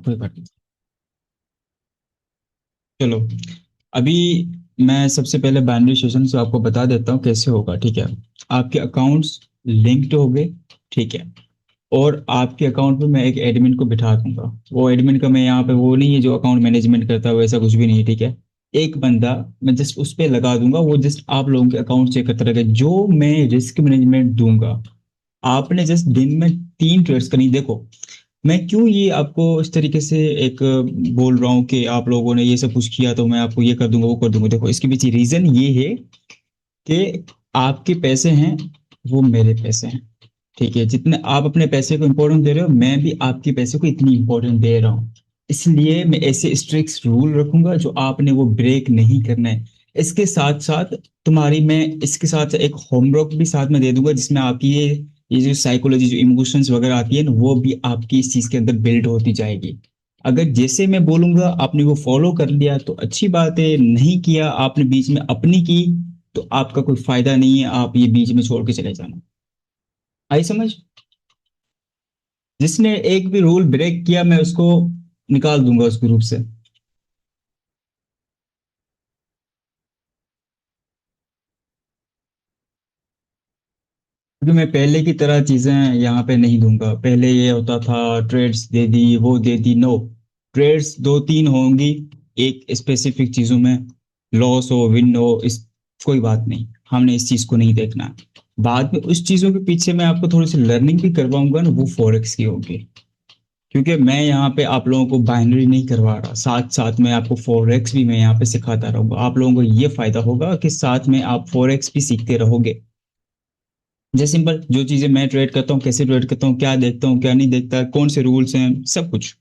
कोई बात नहीं। चलो, अभी मैं सबसे पहले बाइनरी सेशन से आपको बता देता हूँ कैसे होगा, ठीक है। आपके अकाउंट्स लिंक्ड हो गए, ठीक है। और आपके अकाउंट पे मैं एक एडमिन को बिठा दूंगा। वो एडमिन का मैं यहाँ पे वो नहीं है जो अकाउंट मैनेजमेंट करता है, वैसा कुछ भी नहीं है, ठीक है। एक बंदा मैं जस्ट उस पे लगा दूंगा, वो जस्ट आप लोगों के अकाउंट चेक करता रहेगा। जो मैं रिस्क मैनेजमेंट दूंगा, आपने जस्ट दिन में 3 ट्रेड्स करनी। देखो, मैं क्यों ये आपको इस तरीके से एक बोल रहा हूँ कि आप लोगों ने ये सब कुछ किया तो मैं आपको ये कर दूंगा वो कर दूंगा। देखो, इसके पीछे रीजन ये है कि आपके पैसे हैं, वो मेरे पैसे हैं, ठीक है। जितने आप अपने पैसे को इंपॉर्टेंस दे रहे हो, मैं भी आपके पैसे को इतनी इंपॉर्टेंस दे रहा हूँ। इसलिए मैं ऐसे स्ट्रिक्ट रूल रखूंगा जो आपने वो ब्रेक नहीं करना है। इसके साथ साथ तुम्हारी मैं इसके साथ एक होमवर्क भी साथ में दे दूंगा, जिसमें आपकी ये जो साइकोलॉजी, जो इमोशंस वगैरह आती है ना, वो भी आपकी इस चीज के अंदर बिल्ड होती जाएगी। अगर जैसे मैं बोलूंगा आपने वो फॉलो कर लिया तो अच्छी बात है, नहीं किया आपने बीच में अपनी की तो आपका कोई फायदा नहीं है, आप ये बीच में छोड़ के चले जाना। आई समझ? जिसने एक भी रूल ब्रेक किया मैं उसको निकाल दूंगा उस ग्रुप से। क्योंकि मैं पहले की तरह चीजें यहाँ पे नहीं दूंगा। पहले ये होता था ट्रेड्स दे दी वो दे दी, नो। ट्रेड्स दो तीन होंगी, एक स्पेसिफिक चीजों में, लॉस हो विन हो, इस कोई बात नहीं, हमने इस चीज को नहीं देखना। बाद में उस चीजों के पीछे मैं आपको थोड़ी सी लर्निंग भी करवाऊंगा ना, वो फॉरेक्स की होगी। क्योंकि मैं यहाँ पे आप लोगों को बाइनरी नहीं करवा रहा, साथ साथ में आपको फॉरेक्स भी मैं यहाँ पे सिखाता रहूंगा। आप लोगों को ये फायदा होगा कि साथ में आप फॉरेक्स भी सीखते रहोगे। जैसे सिंपल, जो चीजें मैं ट्रेड करता हूँ, कैसे ट्रेड करता हूँ, क्या देखता हूँ क्या नहीं देखता, कौन से रूल्स हैं, सब कुछ।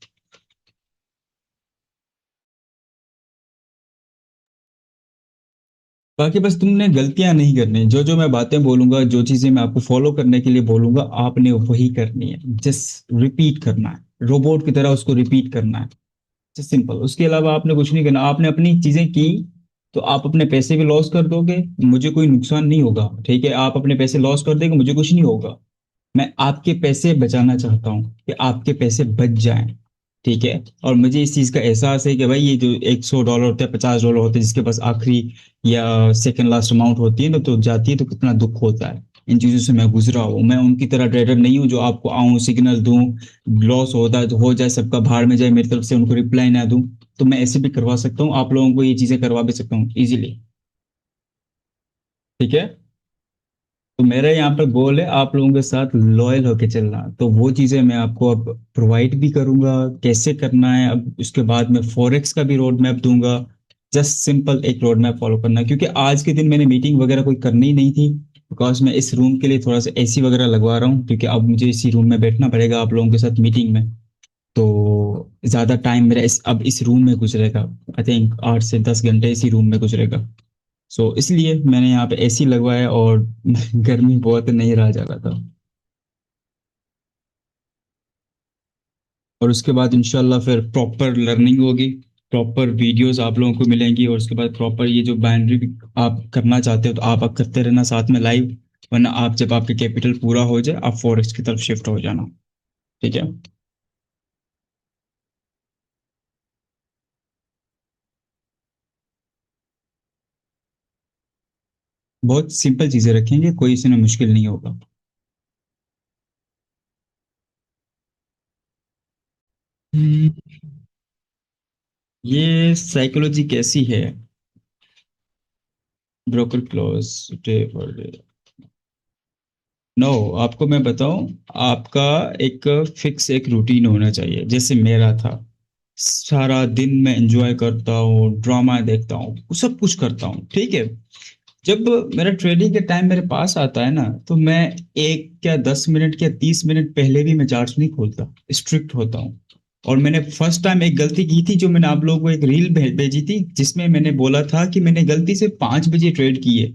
बाकी बस तुमने गलतियां नहीं करनी। जो जो मैं बातें बोलूंगा, जो चीजें मैं आपको फॉलो करने के लिए बोलूंगा, आपने वही करनी है। जस्ट रिपीट करना है, रोबोट की तरह उसको रिपीट करना है। सिंपल, उसके अलावा आपने कुछ नहीं करना। आपने अपनी चीजें की तो आप अपने पैसे भी लॉस कर दोगे, मुझे कोई नुकसान नहीं होगा, ठीक है। आप अपने पैसे लॉस कर देंगे, मुझे कुछ नहीं होगा। मैं आपके पैसे बचाना चाहता हूँ कि आपके पैसे बच जाएं, ठीक है। और मुझे इस चीज का एहसास है कि भाई ये जो $100 होता है, $50 होते हैं, जिसके पास आखिरी या सेकंड लास्ट अमाउंट होती है ना, तो जाती है तो कितना दुख होता है। इन चीजों से मैं गुजरा हूँ। मैं उनकी तरह ट्रेडर नहीं हूँ जो आपको आऊं सिग्नल दूं, लॉस होता है तो हो जाए, सबका भाड़ में जाए, मेरी तरफ से उनको रिप्लाई ना दूं। तो मैं ऐसे भी करवा सकता हूँ, आप लोगों को ये चीजें करवा भी सकता हूँ इजीली, ठीक है। तो मेरा यहाँ पर गोल है आप लोगों के साथ लॉयल होके चलना। तो वो चीजें मैं आपको अब प्रोवाइड भी करूंगा, कैसे करना है। अब उसके बाद मैं फॉरेक्स का भी रोड मैप दूंगा। जस्ट सिंपल एक रोड मैप फॉलो करना है। क्योंकि आज के दिन मैंने मीटिंग वगैरह कोई करनी नहीं थी, बिकॉज मैं इस रूम के लिए थोड़ा सा एसी वगैरह लगवा रहा हूँ, क्योंकि अब मुझे इसी रूम में बैठना पड़ेगा आप लोगों के साथ मीटिंग में। तो ज्यादा टाइम मेरा अब इस रूम में गुजरेगा। आई थिंक 8 से 10 घंटे इसी रूम में गुजरेगा। सो इसलिए मैंने यहाँ पे एसी लगवाया, और गर्मी बहुत नहीं रहा जा रहा था। और उसके बाद इंशाल्लाह फिर प्रॉपर लर्निंग होगी, प्रॉपर वीडियोस आप लोगों को मिलेंगी, और उसके बाद प्रॉपर ये जो बाइनरी भी आप करना चाहते हो तो आप करते रहना साथ में लाइव। वरना आप जब आपके कैपिटल पूरा हो जाए, आप फॉरेक्स की तरफ शिफ्ट हो जाना, ठीक है। बहुत सिंपल चीजें रखेंगे, कोई इसमें मुश्किल नहीं होगा। हम्म, ये साइकोलॉजी कैसी है? Broker close day for day. No, आपको मैं बताऊं, आपका एक फिक्स एक रूटीन होना चाहिए, जैसे मेरा था। सारा दिन मैं एंजॉय करता हूँ, ड्रामा देखता हूँ, सब कुछ करता हूँ, ठीक है। जब मेरा ट्रेडिंग के टाइम मेरे पास आता है ना, तो मैं एक क्या 10 मिनट क्या 30 मिनट पहले भी मैं चार्ट्स नहीं खोलता, स्ट्रिक्ट होता हूँ। और मैंने फर्स्ट टाइम एक गलती की थी, जो मैंने आप लोगों को एक रील भेजी थी, जिसमें मैंने बोला था कि मैंने गलती से 5 बजे ट्रेड की है।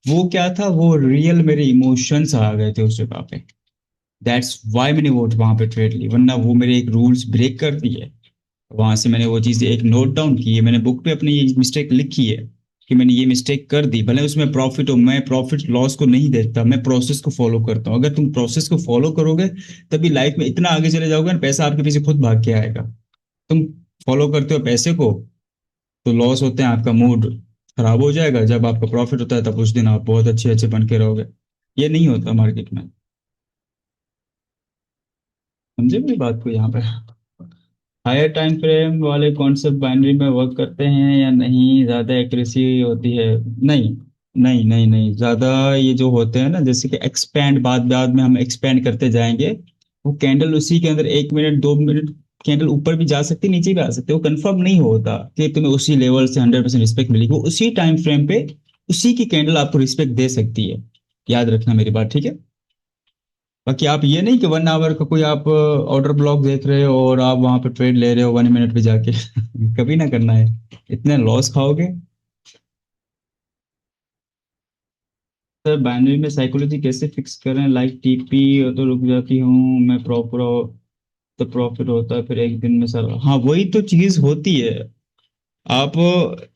वो क्या था, वो रियल मेरे इमोशंस आ गए थे उस जगह पे। दैट्स वाई मैंने वो वहां पे ट्रेड ली, वरना वो मेरे एक रूल्स ब्रेक कर दिए। वहां से मैंने वो चीज़ एक नोट डाउन की है, मैंने बुक पे अपनी ये मिस्टेक लिखी है कि मैंने ये मिस्टेक कर दी। भले उसमें प्रॉफिट हो, मैं प्रॉफिट लॉस को नहीं देखता, मैं प्रोसेस को फॉलो करता हूँ। अगर तुम प्रोसेस को फॉलो करोगे, तभी लाइफ में इतना आगे चले जाओगे ना, पैसा आपके पीछे खुद भाग के आएगा। तुम फॉलो करते हो पैसे को तो लॉस होते हैं, आपका मूड खराब हो जाएगा। जब आपका प्रॉफिट होता है तब उस दिन आप बहुत अच्छे अच्छे बन के रहोगे। ये नहीं होता मार्केट में। समझे मेरी बात को यहाँ पे? हायर टाइम फ्रेम वाले कॉन्सेप्ट बाइनरी में वर्क करते हैं या नहीं, ज्यादा एक्यूरेसी होती है? नहीं, नहीं, नहीं, नहीं, ज्यादा। ये जो होते हैं ना, जैसे कि एक्सपेंड, बाद बाद में हम एक्सपेंड करते जाएंगे। वो कैंडल उसी के अंदर 1 मिनट 2 मिनट कैंडल ऊपर भी जा सकती, नीचे भी आ सकती है। वो कंफर्म नहीं होता कि तुम्हें उसी लेवल से 100% रिस्पेक्ट मिलेगी। वो उसी टाइम फ्रेम पे उसी की कैंडल आपको रिस्पेक्ट दे सकती है। याद रखना मेरी बात, ठीक है? बाकी आप ये नहीं कि 1 आवर का कोई आप ऑर्डर ब्लॉक देख रहे हो और आप वहां पे ट्रेड ले रहे हो 1 मिनट पे जाके। कभी ना करना है, इतने लॉस खाओगे। सर बाइनरी में साइकोलॉजी कैसे फिक्स करें? लाइक टीपी तो रुक जाती हूँ मैं प्रॉपर, तो प्रॉफिट होता है फिर एक दिन में सर। हाँ, वही तो चीज होती है। आप,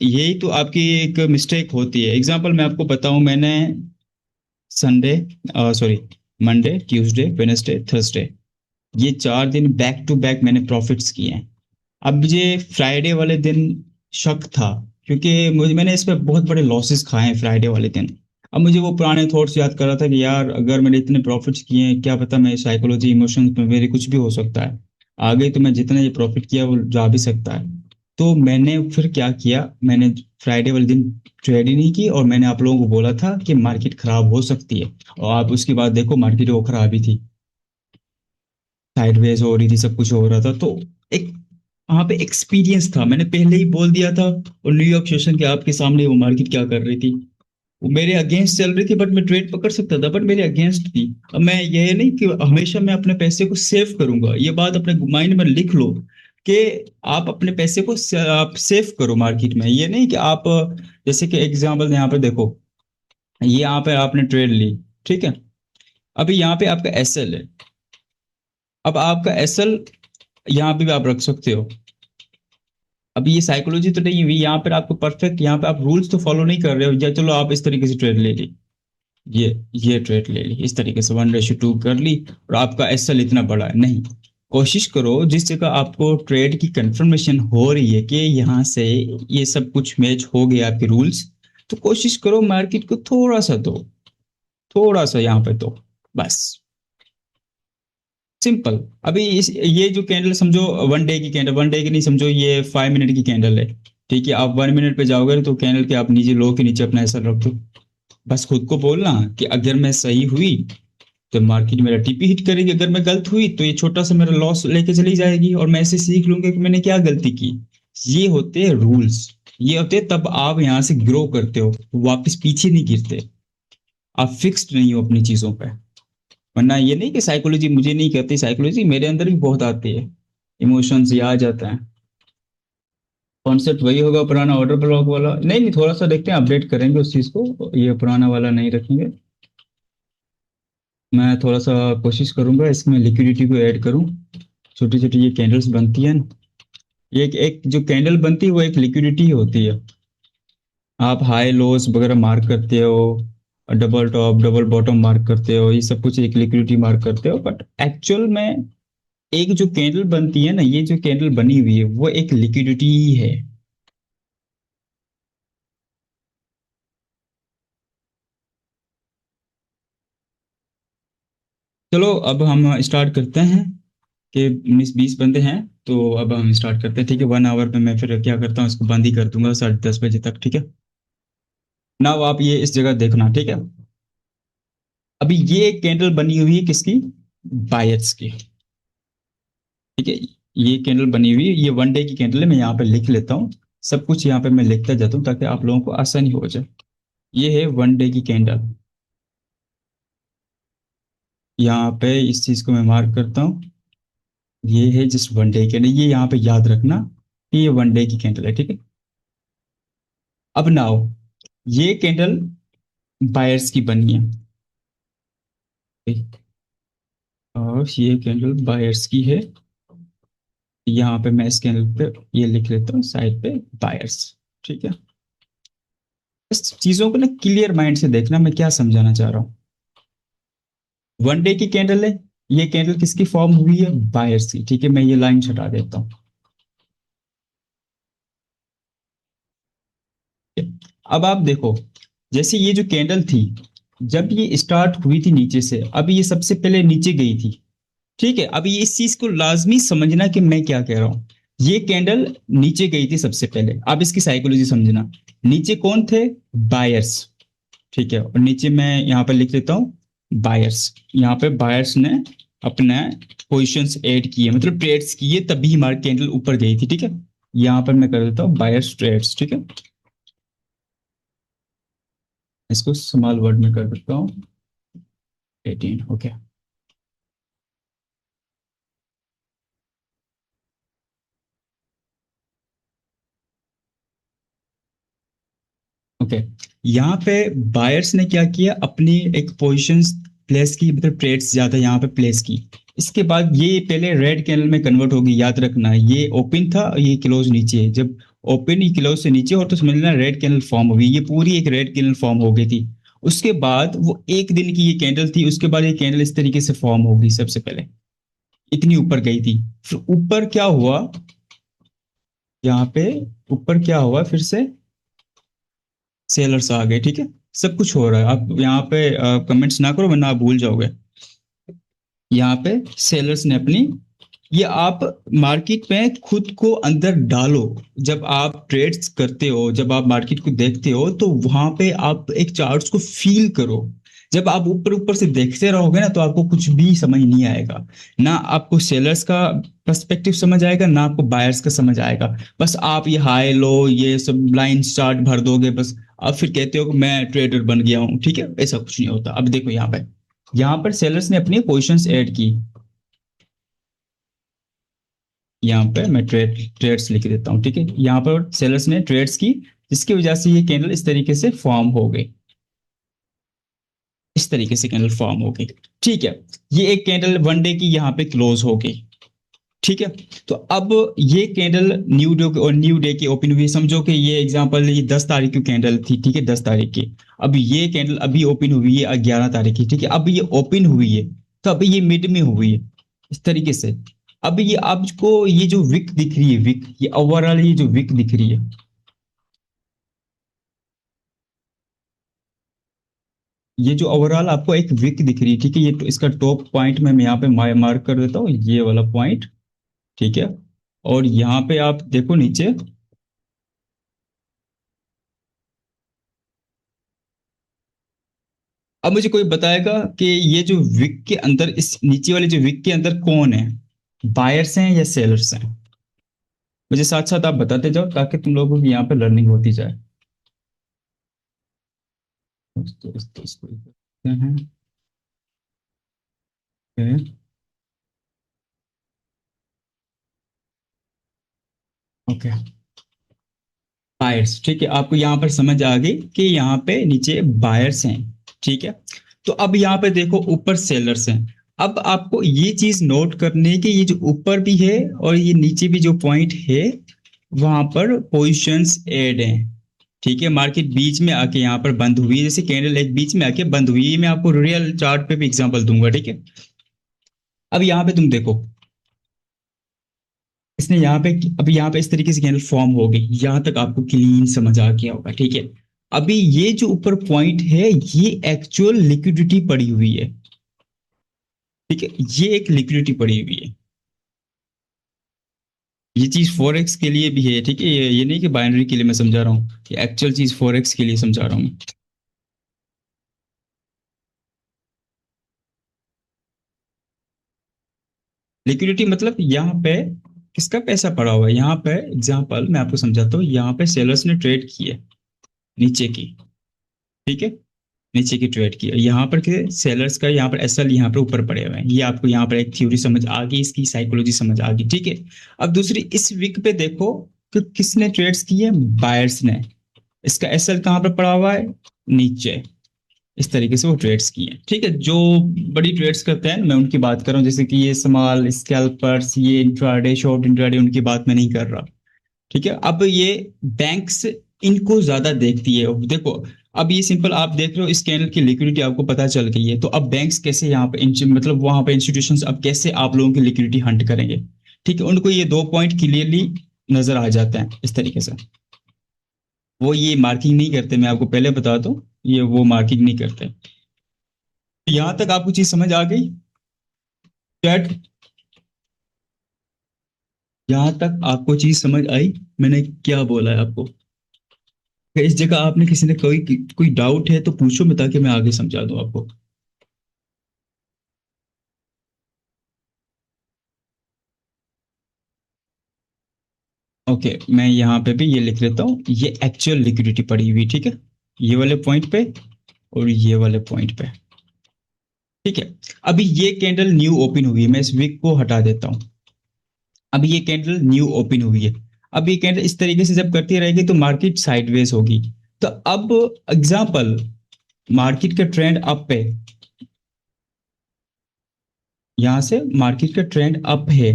यही तो आपकी एक मिस्टेक होती है। एग्जांपल मैं आपको बताऊं, मैंने Sunday, sorry, Monday, Tuesday, Wednesday, Thursday, ये 4 दिन बैक टू बैक मैंने प्रॉफिट्स किए हैं। अब मुझे फ्राइडे वाले दिन शक था, क्योंकि मुझे, मैंने इस पे बहुत बड़े लॉसेस खाए हैं फ्राइडे वाले दिन। अब मुझे वो पुराने थॉट्स याद कर रहा था कि यार अगर मैंने इतने प्रॉफिट्स किए हैं, क्या पता मैं साइकोलॉजी इमोशंस में मेरे कुछ भी हो सकता है। आगे तो मैं जितना ये प्रॉफिट किया वो जा भी सकता है। तो मैंने फिर क्या किया, मैंने फ्राइडे वाले दिन ट्रेड ही नहीं की, और मैंने आप लोगों को बोला था कि मार्केट खराब हो सकती है। और आप उसके बाद देखो मार्केट वो खराब ही थी, साइडवेज हो रही थी, सब कुछ हो रहा था। तो एक वहां पे एक्सपीरियंस था, मैंने पहले ही बोल दिया था। और न्यूयॉर्क सेशन के आपके सामने वो मार्केट क्या कर रही थी, वो मेरे अगेंस्ट चल रही थी, बट मैं ट्रेड पकड़ सकता था, बट मेरे अगेंस्ट थी। अब मैं ये नहीं कि हमेशा मैं अपने पैसे को सेव करूंगा, ये बात अपने माइंड में लिख लो कि आप अपने पैसे को आप सेव करो मार्केट में। ये नहीं कि आप, जैसे कि एग्जांपल यहाँ पे देखो, ये यहाँ पे आपने ट्रेड ली, ठीक है? अभी यहाँ पे आपका एसएल है। अब आपका एसएल यहाँ पे भी आप रख सकते हो। अभी ये साइकोलॉजी तो नहीं हुई यहाँ पर आपको परफेक्ट, यहाँ पे आप रूल्स तो फॉलो नहीं कर रहे हो, या चलो आप इस तरीके से ट्रेड ले ली, ये ये ट्रेड ले ली इस तरीके से 1:2 कर ली, और आपका एसएल इतना बड़ा है नहीं। कोशिश करो जिस जगह आपको ट्रेड की कंफर्मेशन हो रही है कि यहाँ से ये सब कुछ मैच हो गया आपके रूल्स, तो कोशिश करो मार्केट को थोड़ा सा दो, थोड़ा सा यहाँ पे दो, बस। सिंपल। अभी ये जो कैंडल समझो 1 डे की कैंडल, 1 डे की नहीं, समझो ये 5 मिनट की कैंडल है। ठीक है, आप 1 मिनट पे जाओगे तो कैंडल के आप नीचे, लो के नीचे अपना ऐसा रख दो। बस खुद को बोलना कि अगर मैं सही हुई तो मार्केट मेरा टीपी हिट करेगी, अगर मैं गलत हुई तो ये छोटा सा मेरा लॉस लेके चली जाएगी, और मैं ऐसे सीख लूंगा कि मैंने क्या गलती की। ये होते हैं रूल्स। ये होते हैं तब आप यहाँ से ग्रो करते हो, वापस पीछे नहीं गिरते। आप फिक्स्ड नहीं हो अपनी चीजों पे। वरना ये नहीं कि साइकोलॉजी मुझे नहीं कहती, साइकोलॉजी मेरे अंदर भी बहुत आती है। इमोशंस ये आ जाता है। कॉन्सेप्ट वही होगा पुराना ऑर्डर ब्लॉक वाला? नहीं, नहीं, थोड़ा सा देखते हैं, अपडेट करेंगे उस चीज को, ये पुराना वाला नहीं रखेंगे। मैं थोड़ा सा कोशिश करूंगा इसमें लिक्विडिटी को ऐड करूं। छोटी छोटी ये कैंडल्स बनती है ना, ये एक एक जो कैंडल बनती है वो एक लिक्विडिटी होती है। आप हाई लोस वगैरह मार्क करते हो, double top double bottom mark करते हो, ये सब कुछ एक लिक्विडिटी मार्क करते हो, बट एक्चुअल में एक जो कैंडल बनती है ना, ये जो कैंडल बनी हुई है वो एक लिक्विडिटी ही है। चलो अब हम स्टार्ट करते हैं कि 19-20 बंदे हैं, तो अब हम स्टार्ट करते हैं, ठीक है? 1 आवर में मैं फिर क्या करता हूँ, इसको बंद ही कर दूंगा 10:30 बजे तक, ठीक है? ना आप ये इस जगह देखना, ठीक है? अभी ये कैंडल बनी हुई है किसकी? बायर्स की। ठीक है, ये कैंडल बनी हुई है, ये 1 डे की कैंडल है। मैं यहाँ पे लिख लेता हूँ, सब कुछ यहाँ पे मैं लिखता जाता हूँ ताकि आप लोगों को आसानी हो जाए। ये है 1 डे की कैंडल। यहाँ पे इस चीज को मैं मार्क करता हूँ। ये है जस्ट 1 डे कैंडल, ये यहाँ पे याद रखना कि ये 1 डे की कैंडल है, ठीक है? अब नाउ ये कैंडल बायर्स की बनी है, ठीक? और ये कैंडल बायर्स की है। यहाँ पे मैं इस कैंडल पे ये लिख लेता हूँ साइड पे, बायर्स। ठीक है, इस चीजों को ना क्लियर माइंड से देखना, मैं क्या समझाना चाह रहा हूँ। 1 डे की कैंडल है, ये कैंडल किसकी फॉर्म हुई है? बायर्स की। ठीक है, मैं ये लाइन हटा देता हूँ। अब आप देखो, जैसे ये जो कैंडल थी, जब ये स्टार्ट हुई थी नीचे से, अब ये सबसे पहले नीचे गई थी, ठीक है। अब ये इस चीज को लाजमी समझना कि मैं क्या कह रहा हूं। ये कैंडल नीचे गई थी सबसे पहले, अब इसकी साइकोलॉजी समझना। नीचे कौन थे? बायर्स, ठीक है। और नीचे मैं यहाँ पर लिख देता हूँ बायर्स। यहाँ पे बायर्स ने अपना पोजिशंस ऐड किए, मतलब ट्रेड्स किए, तभी हमारी कैंडल ऊपर गई थी, ठीक है। यहाँ पर मैं कर देता हूँ बायर्स ट्रेड्स, ठीक है। इसको स्मॉल वर्ड में कर देता हूँ 18, ओके। ओके, यहाँ पे बायर्स ने क्या किया, अपनी एक पोजीशंस प्लेस की, मतलब ट्रेड्स ज्यादा यहाँ पे प्लेस की। इसके बाद ये पहले रेड कैंडल में कन्वर्ट होगी, याद रखना। ये ओपन था, ये क्लोज नीचे है। जब ओपन ही क्लोज से नीचे हो तो समझ लेना रेड कैंडल फॉर्म होगी। ये पूरी एक रेड कैंडल फॉर्म हो गई थी। उसके बाद वो एक दिन की ये कैंडल थी, उसके बाद ये कैंडल इस तरीके से फॉर्म होगी। सबसे पहले इतनी ऊपर गई थी, फिर ऊपर क्या हुआ, यहाँ पे ऊपर क्या हुआ, फिर से सेलर्स आ गए, ठीक है। सब कुछ हो रहा है, आप यहाँ पे कमेंट्स ना करो वरना आप भूल जाओगे। यहाँ पे सेलर्स ने अपनी, ये आप मार्केट में खुद को अंदर डालो। जब आप ट्रेड्स करते हो, जब आप मार्केट को देखते हो, तो वहां पे आप एक चार्ट्स को फील करो। जब आप ऊपर ऊपर से देखते रहोगे ना, तो आपको कुछ भी समझ नहीं आएगा। ना आपको सेलर्स का पर्सपेक्टिव समझ आएगा, ना आपको बायर्स का समझ आएगा। बस आप ये हाई लो ये सब लाइन चार्ट भर दोगे बस। आप फिर कहते हो कि मैं ट्रेडर बन गया हूँ, ठीक है। ऐसा कुछ नहीं होता। अब देखो यहाँ पर सेलर्स ने अपनी पोजिशंस ऐड की। यहाँ पे मैं ट्रेड्स लिख देता हूँ, ठीक है। यहाँ पर सेलर्स ने ट्रेड्स की, जिसकी वजह से ये कैंडल इस तरीके से फॉर्म हो गई। इस तरीके से कैंडल फॉर्म हो गई, ठीक है। ये एक कैंडल वन डे की यहाँ पे क्लोज हो गई, ठीक है। तो अब ये कैंडल न्यू डे और न्यू डे की ओपन हुई। समझो कि ये एग्जांपल, ये 10 तारीख की कैंडल थी, ठीक है, 10 तारीख की। अब ये कैंडल अभी ओपन हुई है 11 तारीख की, ठीक है। अब ये ओपन हुई है, तो अभी ये मिड में हुई है इस तरीके से। अब ये आपको ये जो विक दिख रही है, विक, ये ओवरऑल ये जो विक दिख रही है, ये जो ओवरऑल आपको एक विक दिख रही है, ठीक है। ये तो इसका टॉप पॉइंट में मैं यहाँ पे मार्क कर देता हूँ, ये वाला पॉइंट, ठीक है। और यहाँ पे आप देखो नीचे, अब मुझे कोई बताएगा कि ये जो विक के अंदर, इस नीचे वाले जो विक के अंदर कौन है, बायर्स हैं या सेलर्स हैं? मुझे साथ साथ आप बताते जाओ ताकि तुम लोगों की यहाँ पे लर्निंग होती जाए। तो इसको करते हैं, ओके। बायर्स, ठीक है। आपको यहाँ पर समझ आ गई कि यहाँ पे नीचे बायर्स हैं, ठीक है। तो अब यहाँ पे देखो ऊपर सेलर्स हैं। अब आपको ये चीज नोट करनी है कि ये जो ऊपर भी है और ये नीचे भी जो पॉइंट है, वहां पर पोजिशंस ऐड हैं, ठीक है। मार्केट बीच में आके यहाँ पर बंद हुई है, जैसे कैंडल एक बीच में आके बंद हुई है। मैं आपको रियल चार्ट पे भी एग्जांपल दूंगा, ठीक है। अब यहाँ पे तुम देखो, इसने यहाँ पे, अब यहाँ पे इस तरीके से कैंडल फॉर्म हो गई। यहाँ तक आपको क्लीन समझ आ गया होगा, ठीक है। अभी ये जो ऊपर पॉइंट है, ये एक्चुअल लिक्विडिटी पड़ी हुई है, ठीक है। ये एक लिक्विडिटी पड़ी हुई है। ये चीज फॉरेक्स के लिए भी है, ठीक है। ये नहीं कि बाइनरी के लिए मैं समझा रहा हूँ, ये एक्चुअल चीज फॉरेक्स के लिए समझा रहा हूँ। लिक्विडिटी मतलब यहाँ पे किसका पैसा पड़ा हुआ है। यहाँ पे एग्जांपल मैं आपको समझाता हूँ, यहाँ पे सेलर्स ने ट्रेड की है नीचे की, ठीक है। नीचे की ट्रेड की है, यहाँ पर के सेलर्स का यहाँ पर एसएल यहाँ पर ऊपर पड़े हुए हैं। ये आपको यहाँ पर एक थ्योरी समझ आ गई, इसकी साइकोलॉजी समझ आ गई, ठीक है। अब दूसरी इस वीक पे देखो कि किसने ट्रेड्स की है, बायर्स ने। इसका एसएल कहाँ पर पड़ा हुआ है, नीचे। इस तरीके से वो ट्रेड्स किए हैं, ठीक है। जो बड़ी ट्रेड्स करते हैं मैं उनकी बात कर रहा हूँ, जैसे कि ये स्मॉल स्कैल्पर्स, ये इंट्राडे शॉर्ट इंट्राडे, उनकी बात मैं नहीं कर रहा, ठीक है। अब ये बैंक्स इनको ज्यादा देखती है, देखो। अब ये सिंपल आप देख रहे हो, इस कैंडल की लिक्विडिटी आपको पता चल गई है। तो अब बैंक्स कैसे यहाँ पे मतलब वहां पे इंस्टीट्यूशंस अब कैसे आप लोगों की लिक्विडिटी हंट करेंगे, ठीक है। उनको ये दो पॉइंट क्लियरली नजर आ जाते हैं इस तरीके से। वो ये मार्किंग नहीं करते, मैं आपको पहले बता दूं, ये वो मार्किंग नहीं करते। यहाँ तक आपको चीज समझ आ गई? चैट, यहाँ तक आपको चीज समझ आई? मैंने क्या बोला है आपको? अगर इस जगह आपने किसी ने कोई कोई डाउट है तो पूछो, मैं ताकि मैं आगे समझा दूं आपको। ओके, मैं यहाँ पे भी ये लिख लेता हूँ, ये एक्चुअल लिक्विडिटी पड़ी हुई, ठीक है, ये वाले पॉइंट पे और ये वाले पॉइंट पे। ठीक है, अभी ये कैंडल न्यू ओपन हुई है, मैं इस विक को हटा देता हूँ। अभी ये कैंडल न्यू ओपन हुई है। अब ये कैंडल इस तरीके से जब करती रहेगी तो मार्केट साइडवेज होगी। तो अब एग्जांपल, मार्केट का ट्रेंड अप पे, यहाँ से मार्केट का ट्रेंड अप है।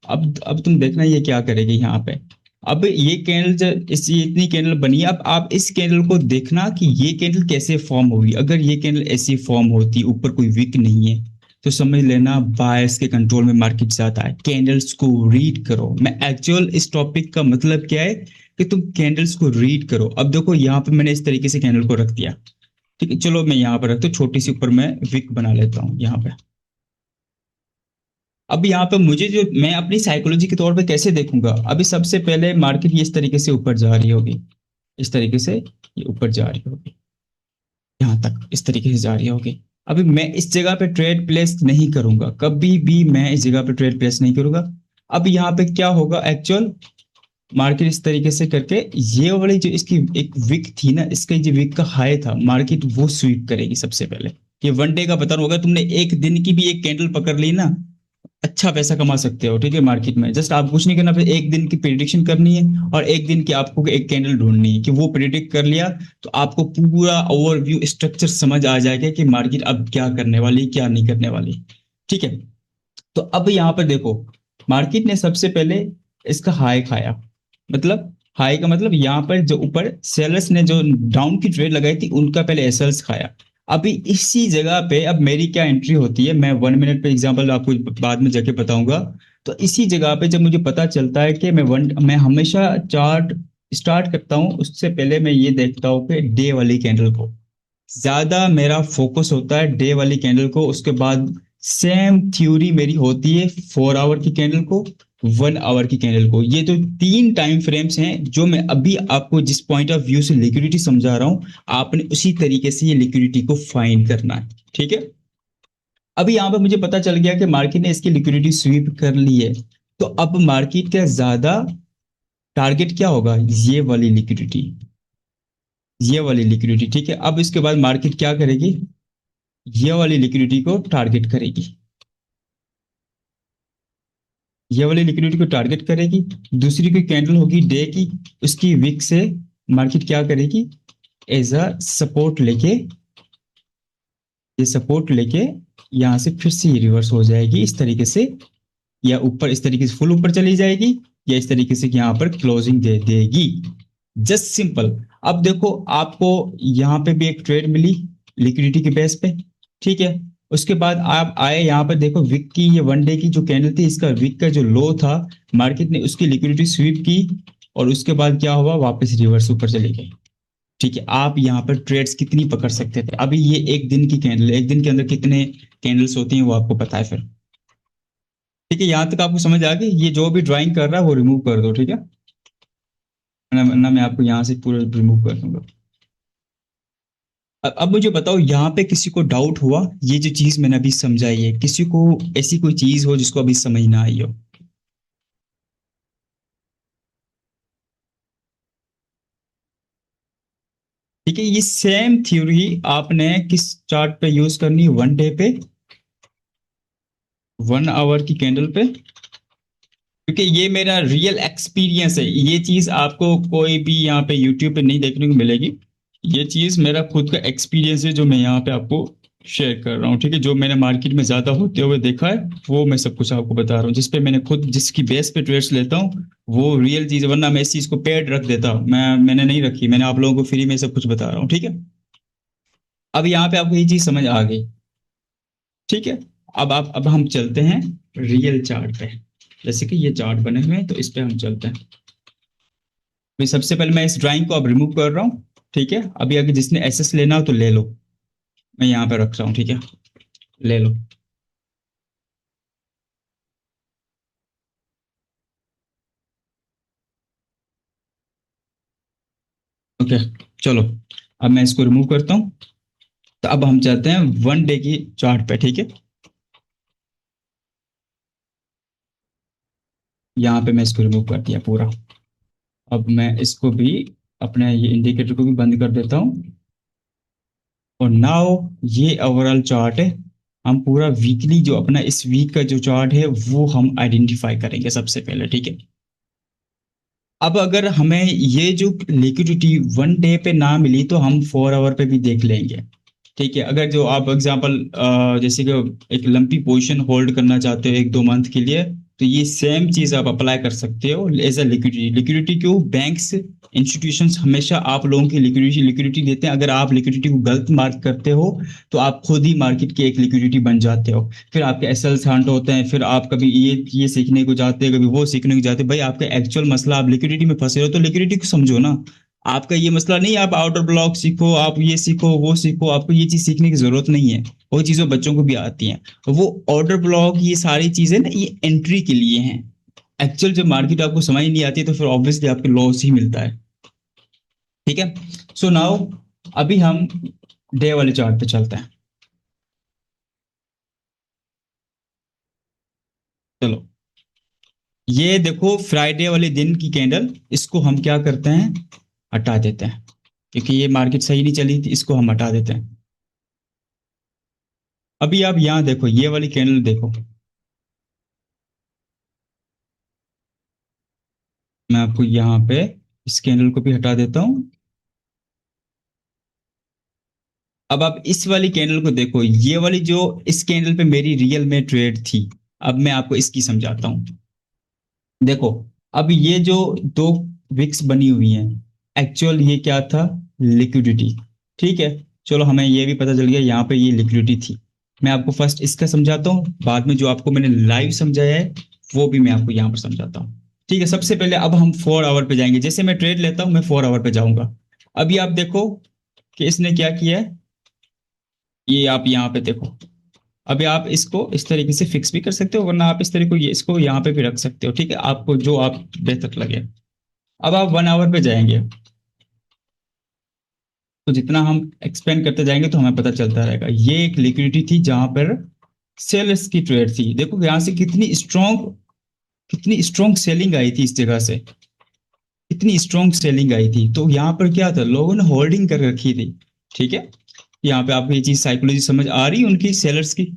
अब तुम देखना ये क्या करेगी यहाँ पे। अब ये कैंडल जब इस ये इतनी कैंडल बनी है, अब आप इस कैंडल को देखना कि ये कैंडल कैसे फॉर्म हुई। अगर ये कैंडल ऐसी फॉर्म होती, ऊपर कोई विक नहीं है, तो समझ लेना बायर्स के कंट्रोल में मार्केट जाता है। कैंडल्स को रीड करो। मैं एक्चुअल इस टॉपिक का मतलब क्या है कि तुम कैंडल्स को रीड करो। अब देखो यहाँ पे मैंने इस तरीके से कैंडल को रख दिया, ठीक है, चलो मैं यहाँ पर रखता हूँ, छोटी सी ऊपर मैं विक बना लेता हूँ यहाँ पे। अब यहाँ पे मुझे जो, मैं अपनी साइकोलॉजी के तौर पे कैसे देखूंगा, अभी सबसे पहले मार्केट ये इस तरीके से ऊपर जा रही होगी, इस तरीके से ये ऊपर जा रही होगी, यहाँ तक इस तरीके से जा रही होगी। अभी मैं इस जगह पे ट्रेड प्लेस नहीं करूंगा, कभी भी मैं इस जगह पे ट्रेड प्लेस नहीं करूंगा। अब यहाँ पे क्या होगा एक्चुअल, मार्केट इस तरीके से करके ये वाली जो इसकी एक विक थी ना, इसका जो विक का हाई था, मार्केट वो स्वीप करेगी सबसे पहले। ये वन डे का बता रहा हूँ, अगर तुमने एक दिन की भी एक कैंडल पकड़ ली ना, अच्छा पैसा कमा सकते हो, ठीक है, मार्केट में। जस्ट आप कुछ नहीं करना, फिर एक दिन की प्रिडिक्शन करनी है और एक दिन की आपको एक कैंडल ढूंढनी है कि वो प्रिडिक्ट कर लिया तो आपको पूरा ओवरव्यू स्ट्रक्चर समझ आ जाएगा कि मार्केट अब क्या करने वाली, क्या नहीं करने वाली। ठीक है, तो अब यहाँ पर देखो, मार्केट ने सबसे पहले इसका हाई खाया, मतलब हाई का मतलब यहाँ पर जो ऊपर सेलर्स ने जो डाउन की ट्रेड लगाई थी उनका पहले एसएल्स खाया। अभी इसी जगह पे अब मेरी क्या एंट्री होती है, मैं 1 मिनट पे एग्जांपल आपको बाद में जाके बताऊंगा। तो इसी जगह पे जब मुझे पता चलता है कि मैं हमेशा चार्ट स्टार्ट करता हूँ, उससे पहले मैं ये देखता हूँ कि डे वाली कैंडल को, ज्यादा मेरा फोकस होता है डे वाली कैंडल को। उसके बाद सेम थ्योरी मेरी होती है 4 आवर की कैंडल को, 1 आवर की कैंडल को। ये तो तीन टाइम फ्रेम्स हैं जो मैं अभी आपको जिस पॉइंट ऑफ व्यू से लिक्विडिटी समझा रहा हूं, आपने उसी तरीके से ये लिक्विडिटी को फाइंड करना है। ठीक है, अभी यहां पर मुझे पता चल गया कि मार्केट ने इसकी लिक्विडिटी स्वीप कर ली है। तो अब मार्केट का ज्यादा टारगेट क्या होगा, ये वाली लिक्विडिटी। ठीक है, अब इसके बाद मार्केट क्या करेगी, ये वाली लिक्विडिटी को टारगेट करेगी, ये वाली लिक्विडिटी को टारगेट करेगी। दूसरी कोई कैंडल होगी डे की, उसकी विक से मार्केट क्या करेगी, एज अ सपोर्ट लेके, ये सपोर्ट लेके यहां से फिर से रिवर्स हो जाएगी इस तरीके से, या ऊपर इस तरीके से फुल ऊपर चली जाएगी, या इस तरीके से यहाँ पर क्लोजिंग दे देगी। Just simple. अब देखो आपको यहाँ पे भी एक ट्रेड मिली लिक्विडिटी के बेस पे, ठीक है। उसके बाद आप आए यहाँ पर, देखो विक की ये वन डे की जो कैंडल थी, इसका विक का जो लो था, मार्केट ने उसकी लिक्विडिटी स्वीप की और उसके बाद क्या हुआ, वापस रिवर्स ऊपर चली गई। ठीक है, आप यहाँ पर ट्रेड्स कितनी पकड़ सकते थे, अभी ये एक दिन की कैंडल, एक दिन के अंदर कितने कैंडल्स होती हैं वो आपको पता है फिर। ठीक है, यहाँ तक आपको समझ आ गई? ये जो भी ड्राइंग कर रहा है वो रिमूव कर दो, ठीक है, वरना मैं आपको यहाँ से पूरा रिमूव कर दूंगा। अब मुझे बताओ, यहाँ पे किसी को डाउट हुआ, ये जो चीज मैंने अभी समझाई है, किसी को ऐसी कोई चीज हो जिसको अभी समझ ना आई हो? ठीक है, ये सेम थ्योरी आपने किस चार्ट पे यूज करनी है, 1 डे पे, 1 आवर की कैंडल पे। क्योंकि ये मेरा रियल एक्सपीरियंस है, ये चीज आपको कोई भी यहाँ पे यूट्यूब पे नहीं देखने को मिलेगी। ये चीज मेरा खुद का एक्सपीरियंस है जो मैं यहाँ पे आपको शेयर कर रहा हूँ। ठीक है, जो मैंने मार्केट में ज्यादा होते हुए देखा है वो मैं सब कुछ आपको बता रहा हूँ, जिसपे मैंने खुद जिसकी बेस पे ट्रेड्स लेता हूँ वो रियल चीज है। वरना मैं इस चीज को पेड रख देता, मैंने नहीं रखी, मैंने आप लोगों को फ्री में सब कुछ बता रहा हूँ। ठीक है, अब यहाँ पे आपको ये चीज समझ आ गई? ठीक है, अब हम चलते हैं रियल चार्ट पे। जैसे कि ये चार्ट बने हुए हैं तो इस पे हम चलते हैं। तो सबसे पहले मैं इस ड्राइंग को अब रिमूव कर रहा हूँ। ठीक है, अभी अगर जिसने एसएस लेना हो तो ले लो, मैं यहाँ पे रख रहा हूँ। ठीक है, ले लो। ओके, चलो अब मैं इसको रिमूव करता हूँ। तो अब हम चलते हैं वन डे की चार्ट पे। ठीक है, यहाँ पे मैं इसको रिमूव कर दिया पूरा। अब मैं इसको भी, अपने ये इंडिकेटर को भी बंद कर देता हूँ। और नाउ ये ओवरऑल चार्ट है। हम पूरा वीकली जो अपना इस वीक का जो चार्ट है वो हम आइडेंटिफाई करेंगे सबसे पहले। ठीक है, अब अगर हमें ये जो लिक्विडिटी वन डे पे ना मिली तो हम 4 आवर पे भी देख लेंगे। ठीक है, अगर जो आप एग्जांपल जैसे कि एक लंपी पोजीशन होल्ड करना चाहते हो 1-2 मंथ के लिए, तो ये सेम चीज आप अप्लाई कर सकते हो एज अ लिक्विडिटी। लिक्विडिटी क्यों, बैंक्स इंस्टीट्यूशंस हमेशा आप लोगों की लिक्विडिटी लिक्विडिटी देते हैं। अगर आप लिक्विडिटी को गलत मार्क करते हो तो आप खुद ही मार्केट की एक लिक्विडिटी बन जाते हो। फिर आपके एसएल्स हंट होते हैं, फिर आप कभी ये सीखने को जाते हैं, कभी वो सीखने को जाते हैं। भाई आपका एक्चुअल मसला, आप लिक्विडिटी में फंसे हो तो लिक्विडिटी को समझो ना। आपका ये मसला नहीं, आप आउटर ब्लॉक सीखो, आप ये सीखो वो सीखो, आपको ये चीज सीखने की जरूरत नहीं है। वो चीजें बच्चों को भी आती हैं। तो वो ऑर्डर ब्लॉक, ये सारी चीजें ना, ये एंट्री के लिए हैं। एक्चुअल जब मार्केट आपको समझ नहीं आती तो फिर ऑब्वियसली आपको लॉस ही मिलता है। ठीक है, सो नाउ अभी हम डे वाले चार्ट पे चलते हैं। चलो, ये देखो फ्राइडे वाले दिन की कैंडल, इसको हम क्या करते हैं, हटा देते हैं। क्योंकि ये मार्केट सही नहीं चली थी, इसको हम हटा देते हैं। अभी आप यहाँ देखो, ये वाली कैंडल देखो। मैं आपको यहाँ पे इस कैंडल को भी हटा देता हूँ। अब आप इस वाली कैंडल को देखो, ये वाली जो इस कैंडल पे मेरी रियल में ट्रेड थी। अब मैं आपको इसकी समझाता हूँ। देखो, अब ये जो दो विक्स बनी हुई हैं, एक्चुअल ये क्या था, लिक्विडिटी। ठीक है, चलो हमें ये भी पता चल गया यहाँ पे ये लिक्विडिटी थी। मैं आपको फर्स्ट इसका समझाता हूँ, बाद में जो आपको मैंने लाइव समझाया है वो भी मैं आपको यहाँ पर समझाता हूँ। ठीक है, सबसे पहले अब हम 4 आवर पे जाएंगे। जैसे मैं ट्रेड लेता हूँ मैं 4 आवर पे जाऊंगा। अभी आप देखो कि इसने क्या किया है, ये आप यहाँ पे देखो। अभी आप इसको इस तरीके से फिक्स भी कर सकते हो, वरना आप इस तरीके को ये इसको यहाँ पे भी रख सकते हो। ठीक है, आपको जो आप बेहतर लगे। अब आप 1 आवर पे जाएंगे, तो जितना हम एक्सपेंड करते जाएंगे तो हमें पता चलता रहेगा। ये एक लिक्विडिटी थी जहां पर सेलर्स की ट्रेड थी। देखो यहाँ से कितनी स्ट्रॉन्ग सेलिंग आई थी, इस जगह से कितनी स्ट्रॉन्ग सेलिंग आई थी। तो यहाँ पर क्या था, लोगों ने होल्डिंग कर रखी थी। ठीक है, यहाँ पे आपको ये चीज साइकोलॉजी समझ आ रही है उनकी, सेलर्स की।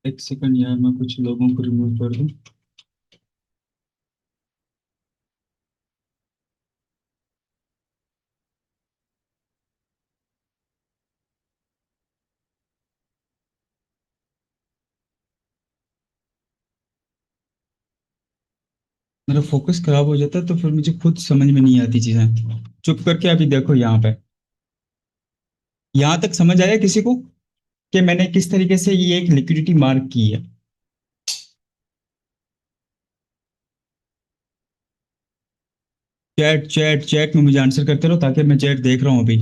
एक सेकंड यार, मैं कुछ लोगों को रिमूव कर दूं। मेरा फोकस खराब हो जाता है तो फिर मुझे खुद समझ में नहीं आती चीजें। चुप करके अभी देखो यहाँ पे, यहाँ तक समझ आया किसी को कि मैंने किस तरीके से ये एक लिक्विडिटी मार्क की है। चैट चैट चैट में मुझे आंसर करते रहो, ताकि मैं चैट देख रहा हूँ अभी।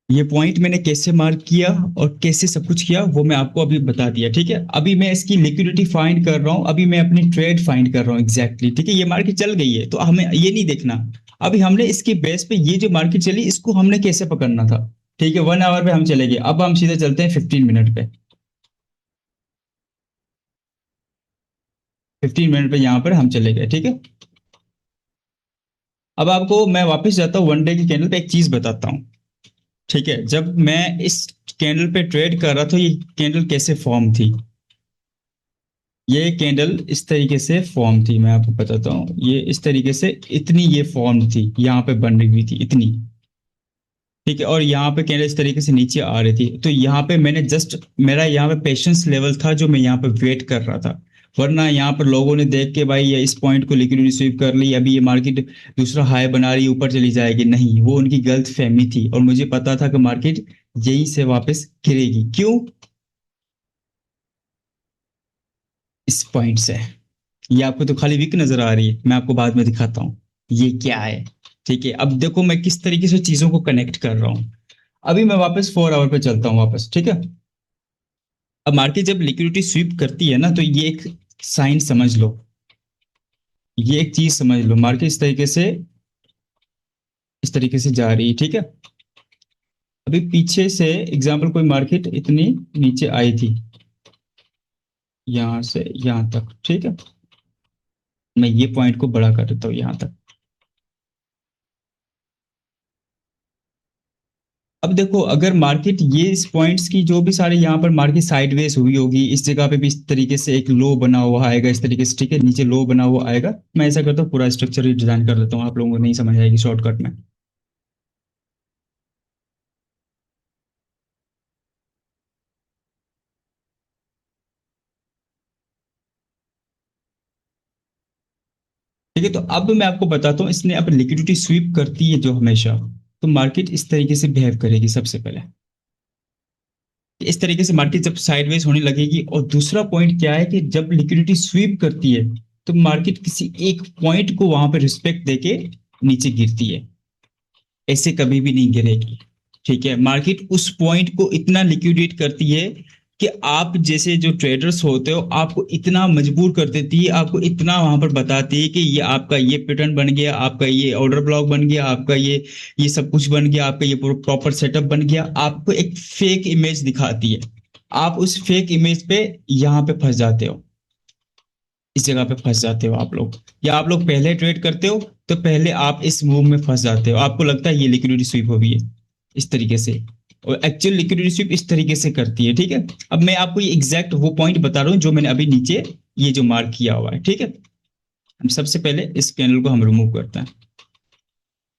ये पॉइंट मैंने कैसे मार्क किया और कैसे सब कुछ किया वो मैं आपको अभी बता दिया। ठीक है, अभी मैं इसकी लिक्विडिटी फाइंड कर रहा हूँ, अभी मैं अपनी ट्रेड फाइंड कर रहा हूँ एग्जैक्टली। ठीक है, ये मार्केट चल गई है तो हमें ये नहीं देखना। अभी हमने इसके बेस पे ये जो मार्केट चली इसको हमने कैसे पकड़ना था। ठीक है, 1 आवर पे हम चले गए, अब हम सीधे चलते हैं 15 मिनट पे। 15 मिनट पे यहाँ पर हम चले गए। ठीक है, अब आपको मैं वापस जाता हूँ वन डे की कैंडल पे, एक चीज बताता हूँ। ठीक है, जब मैं इस कैंडल पे ट्रेड कर रहा था, ये कैंडल कैसे फॉर्म थी। ये कैंडल इस तरीके से फॉर्म थी, मैं आपको बताता हूँ। ये इस तरीके से, इतनी ये फॉर्म थी, यहाँ पे बन रही हुई थी इतनी। ठीक है, और यहाँ पे कैंडल इस तरीके से नीचे आ रही थी। तो यहाँ पे मैंने जस्ट, मेरा यहाँ पे पेशेंस लेवल था जो मैं यहाँ पे वेट कर रहा था। वरना यहाँ पर लोगों ने देख के भाई ये इस पॉइंट को लिक्विडिटी स्वीप कर ली, अभी ये मार्केट दूसरा हाई बना रही, ऊपर चली जाएगी, नहीं, वो उनकी गलत फहमी थी और मुझे पता था कि मार्केट यहीं से वापस गिरेगी। क्यों? इस पॉइंट से। ये आपको तो खाली वीक नजर आ रही है, मैं आपको बाद में दिखाता हूँ ये क्या है। ठीक है, अब देखो मैं किस तरीके से चीजों को कनेक्ट कर रहा हूँ। अभी मैं वापस 4 आवर पे चलता हूँ वापस, ठीक है। अब मार्केट जब लिक्विडिटी स्वीप करती है ना, तो ये एक साइन समझ लो, ये एक चीज समझ लो, मार्केट इस तरीके से जा रही है, ठीक है। अभी पीछे से एग्जांपल कोई मार्केट इतनी नीचे आई थी, यहां से यहां तक, ठीक है। मैं ये पॉइंट को बड़ा कर देता हूँ यहां तक। अब देखो अगर मार्केट ये इस पॉइंट्स की जो भी सारे यहाँ पर मार्केट साइडवेज हुई होगी, इस जगह पे भी इस तरीके से एक लो बना हुआ आएगा, इस तरीके से, ठीक है, नीचे लो बना हुआ आएगा। मैं ऐसा करता हूँ पूरा स्ट्रक्चर ही डिजाइन कर देता हूँ, आप लोगों को नहीं समझ आएगी शॉर्टकट में। ठीक है, तो अब मैं आपको बताता हूँ, इसने अब लिक्विडिटी स्वीप करती है जो हमेशा, तो मार्केट इस तरीके से बिहेव करेगी सबसे पहले। इस तरीके से मार्केट जब साइडवेज होने लगेगी, और दूसरा पॉइंट क्या है कि जब लिक्विडिटी स्वीप करती है तो मार्केट किसी एक पॉइंट को वहां पर रिस्पेक्ट देके नीचे गिरती है, ऐसे कभी भी नहीं गिरेगी। ठीक है, मार्केट उस पॉइंट को इतना लिक्विडेट करती है कि आप जैसे जो ट्रेडर्स होते हो, आपको इतना मजबूर कर देती है, आपको इतना वहां पर बताती है कि ये आपका ये पैटर्न बन गया, आपका ये ऑर्डर ब्लॉक बन गया, आपका ये सब कुछ बन गया, आपका ये प्रॉपर सेटअप बन गया, आपको एक फेक इमेज दिखाती है। आप उस फेक इमेज पे यहाँ पे फंस जाते हो, इस जगह पे फंस जाते हो आप लोग, या आप लोग पहले ट्रेड करते हो तो पहले आप इस मूव में फंस जाते हो, आपको लगता है ये लिक्विडिटी स्वीप हो गई है इस तरीके से, और एक्चुअल लिक्विडिटी स्वीप इस तरीके से करती है। ठीक है, अब मैं आपको ये एग्जैक्ट वो पॉइंट बता रहा हूँ जो मैंने अभी नीचे ये जो मार्क किया हुआ है, ठीक है। हम सबसे पहले इस कैंडल को हम रिमूव करते हैं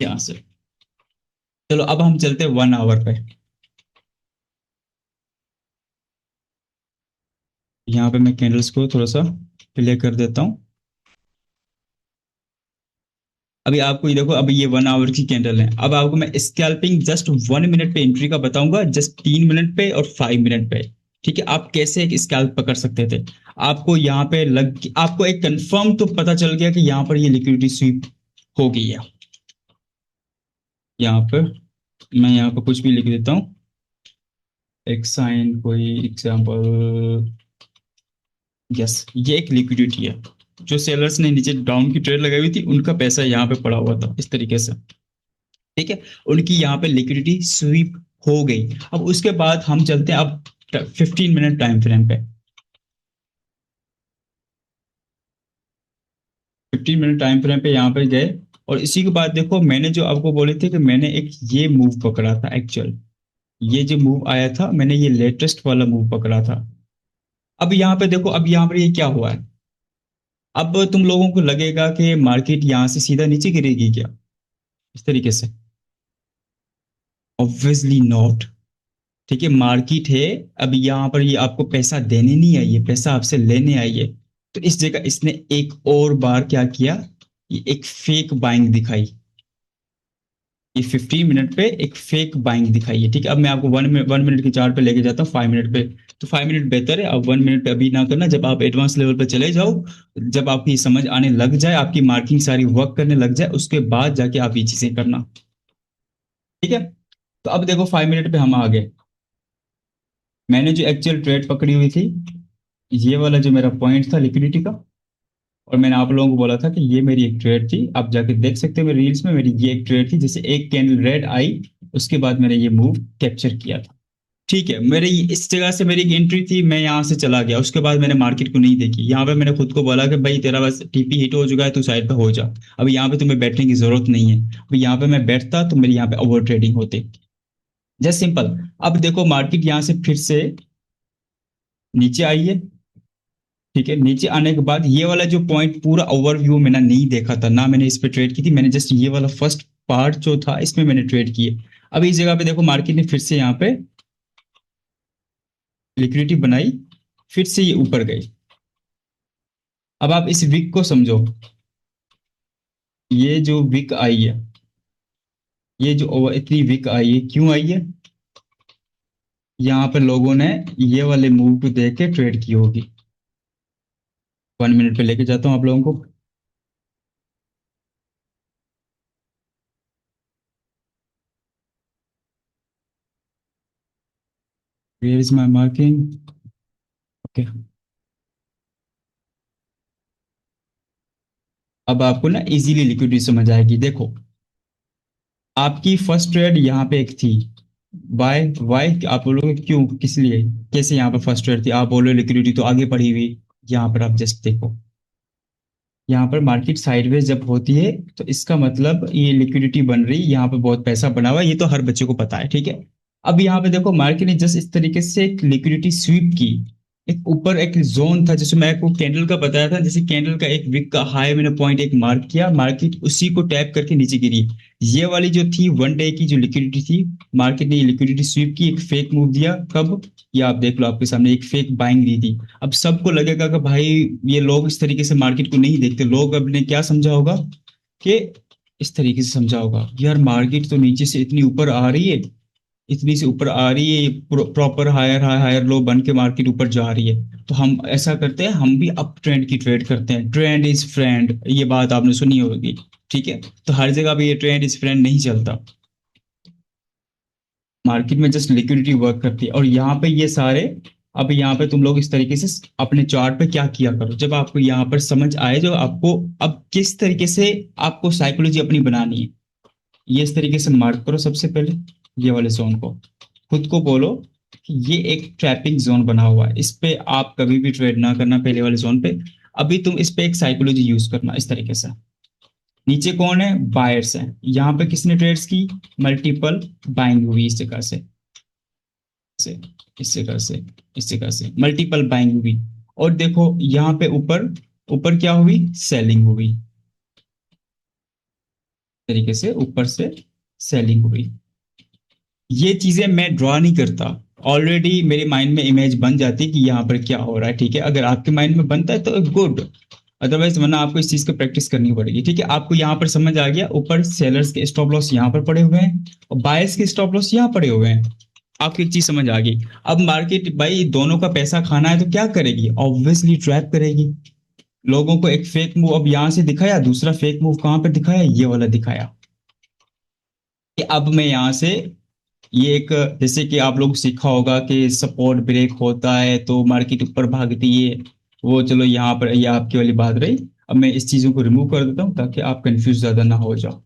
यहाँ से। चलो अब हम चलते हैं 1 आवर पे। यहाँ पे मैं कैंडल्स को थोड़ा सा प्ले कर देता हूँ। अभी आपको ये देखो, अभी ये 1 आवर की कैंडल है। अब आपको मैं स्कैल्पिंग जस्ट 1 मिनट पे एंट्री का बताऊंगा, जस्ट 3 मिनट पे और 5 मिनट पे। ठीक है, आप कैसे एक स्कैल्प पकड़ सकते थे। आपको यहाँ पे आपको एक कंफर्म तो पता चल गया कि यहाँ पर ये लिक्विडिटी स्वीप हो गई है। यहाँ पे मैं यहाँ पे कुछ भी लिख देता हूँ, एक साइन, कोई एग्जाम्पल। यस, ये एक लिक्विडिटी है, जो सेलर्स ने नीचे डाउन की ट्रेड लगाई हुई थी, उनका पैसा यहाँ पे पड़ा हुआ था इस तरीके से। ठीक है, उनकी यहाँ पे लिक्विडिटी स्वीप हो गई। अब उसके बाद हम चलते हैं अब 15 मिनट टाइम फ्रेम पे। 15 मिनट टाइम फ्रेम पे यहाँ पे गए, और इसी के बाद देखो मैंने जो आपको बोले थे कि मैंने एक ये मूव पकड़ा था एक्चुअल, ये जो मूव आया था मैंने ये लेटेस्ट वाला मूव पकड़ा था। अब यहाँ पे देखो, अब यहाँ पर ये क्या हुआ है। अब तुम लोगों को लगेगा कि मार्केट यहाँ से सीधा नीचे गिरेगी क्या इस तरीके से? Obviously not. ठीक है, मार्केट है, अब यहाँ पर ये आपको पैसा देने नहीं आई है, पैसा आपसे लेने आई है। तो इस जगह इसने एक और बार क्या किया, ये एक फेक बाइंग दिखाई। ये 15 मिनट पे एक फेक बाइंग दिखाई है। ठीक है, अब मैं आपको 1 मिनट की चार्ट पे लेके जाता हूँ 5 मिनट पे। तो 5 मिनट बेहतर है, अब 1 मिनट पे अभी ना करना, जब आप एडवांस लेवल पे चले जाओ, जब आपकी समझ आने लग जाए, आपकी मार्किंग सारी वर्क करने लग जाए, उसके बाद जाके आप ये चीजें करना। ठीक है, तो अब देखो 5 मिनट पे हम आ गए। मैंने जो एक्चुअल ट्रेड पकड़ी हुई थी, ये वाला जो मेरा पॉइंट था लिक्विडिटी का, और मैंने आप लोगों को बोला था कि ये मेरी एक ट्रेड थी, आप जाके देख सकते हो मेरे रील्स में, मेरी ये एक ट्रेड थी, जैसे एक कैंडल रेड आई, उसके बाद मैंने ये मूव कैप्चर किया था। ठीक है, मेरे इस जगह से मेरी एक एंट्री थी, मैं यहाँ से चला गया, उसके बाद मैंने मार्केट को नहीं देखी। यहाँ पे मैंने खुद को बोला कि भाई तेरा बस टीपी हिट हो चुका है, तू साइड पे हो जा, अब यहाँ पे तुम्हें बैठने की जरूरत नहीं है। अब यहाँ पे मैं बैठता तो मेरी यहाँ पे ओवर ट्रेडिंग होती। Just simple. अब देखो मार्केट यहाँ से फिर से नीचे आई है। ठीक है, नीचे आने के बाद ये वाला जो पॉइंट पूरा ओवरव्यू मैंने नहीं देखा था ना, मैंने इस पे ट्रेड की थी, मैंने जस्ट ये वाला फर्स्ट पार्ट जो था इसमें मैंने ट्रेड किए। अब इस जगह पे देखो मार्केट ने फिर से यहाँ पे लिक्विडिटी बनाई, फिर से ये ऊपर गई। अब आप इस विक को समझो। ये जो विक आई है, ये जो इतनी विक आई है, क्यों आई है? यहाँ पे लोगों ने ये वाले मूव को देख के ट्रेड की होगी। 1 मिनट पे लेके जाता हूँ आप लोगों को। Where is my marking? Okay. अब आपको ना इजीली लिक्विडिटी समझ आएगी। देखो, आपकी फर्स्ट ट्रेड यहाँ पे एक थी। बाय वाई आप बोलोगे क्यों, किस लिए, कैसे यहाँ पे फर्स्ट ट्रेड थी? आप बोलो लिक्विडिटी तो आगे बढ़ी हुई। यहाँ पर आप जस्ट देखो, यहाँ पर मार्केट साइडवेज जब होती है तो इसका मतलब ये लिक्विडिटी बन रही, यहाँ पे बहुत पैसा बना हुआ है, ये तो हर बच्चे को पता है, ठीक है। अब यहाँ पे देखो, मार्केट ने जस्ट इस तरीके से एक लिक्विडिटी स्वीप की। एक ऊपर एक जोन था, जैसे मैं आपको कैंडल का बताया था, जैसे कैंडल का एक विक का हाई मैंने पॉइंट एक मार्क किया, मार्केट उसी को टैप करके नीचे गिरी। ये वाली जो थी 1 डे की जो लिक्विडिटी थी, मार्केट ने ये लिक्विडिटी स्वीप की, एक फेक मूव दिया। कब? ये आप देख लो, आपके सामने एक फेक बाइंग दी थी। अब सबको लगेगा कि भाई ये लोग इस तरीके से मार्केट को नहीं देखते, लोग अब ने क्या समझा होगा कि इस तरीके से समझा होगा, यार मार्केट तो नीचे से इतनी ऊपर आ रही है, इतनी से ऊपर आ रही है, proper higher high higher low बन के मार्केट ऊपर जा रही है, तो हम ऐसा करते हैं, हम भी अप ट्रेंड की ट्रेड करते हैं। ट्रेंड इज फ्रेंड, ये बात आपने सुनी होगी, ठीक है। तो हर जगह भी ये ट्रेंड इज फ्रेंड नहीं चलता। मार्केट में जस्ट लिक्विडिटी वर्क करती है। और यहाँ पे ये सारे, अब यहाँ पे तुम लोग इस तरीके से अपने चार्ट पे क्या किया करो, जब आपको यहाँ पर समझ आए, जो आपको अब किस तरीके से आपको साइकोलॉजी अपनी बनानी है, ये इस तरीके से मार्क करो सबसे पहले। ये वाले जोन को खुद को बोलो कि ये एक ट्रैपिंग जोन बना हुआ है, इस पे आप कभी भी ट्रेड ना करना, पहले वाले जोन पे। अभी तुम इस पे एक साइकोलॉजी यूज करना इस तरीके से। नीचे कौन है? बायर्स हैं। यहाँ पे किसने ट्रेड्स की? मल्टीपल बाइंग हुई इस जगह से इस जगह से इस जगह से मल्टीपल बाइंग हुई। और देखो यहाँ पे ऊपर, ऊपर क्या हुई? सेलिंग हुई। तरीके से ऊपर से सेलिंग हुई। ये चीजें मैं ड्रॉ नहीं करता, ऑलरेडी मेरे माइंड में इमेज बन जाती है कि यहाँ पर क्या हो रहा है, ठीक है। अगर आपके माइंड में बनता है तो गुड, अदरवाइज वरना आपको इस चीज की प्रैक्टिस करनी पड़ेगी, ठीक है। आपको यहाँ पर समझ आ गया, ऊपर सेलर्स के स्टॉप लॉस यहाँ पर पड़े हुए हैं और बायर्स के स्टॉप लॉस यहाँ पड़े हुए हैं। आपको एक चीज समझ आ गई। अब मार्केट भाई दोनों का पैसा खाना है तो क्या करेगी? ऑब्वियसली ट्रैप करेगी। लोगों को एक फेक मूव अब यहाँ से दिखाया, दूसरा फेक मूव कहाँ पर दिखाया? ये वाला दिखाया कि अब मैं यहाँ से, ये एक, जैसे कि आप लोग सीखा होगा कि सपोर्ट ब्रेक होता है तो मार्केट ऊपर भागती है, वो चलो यहाँ पर ये आपकी वाली बात रही। अब मैं इस चीजों को रिमूव कर देता हूँ ताकि आप कंफ्यूज ज्यादा ना हो जाओ।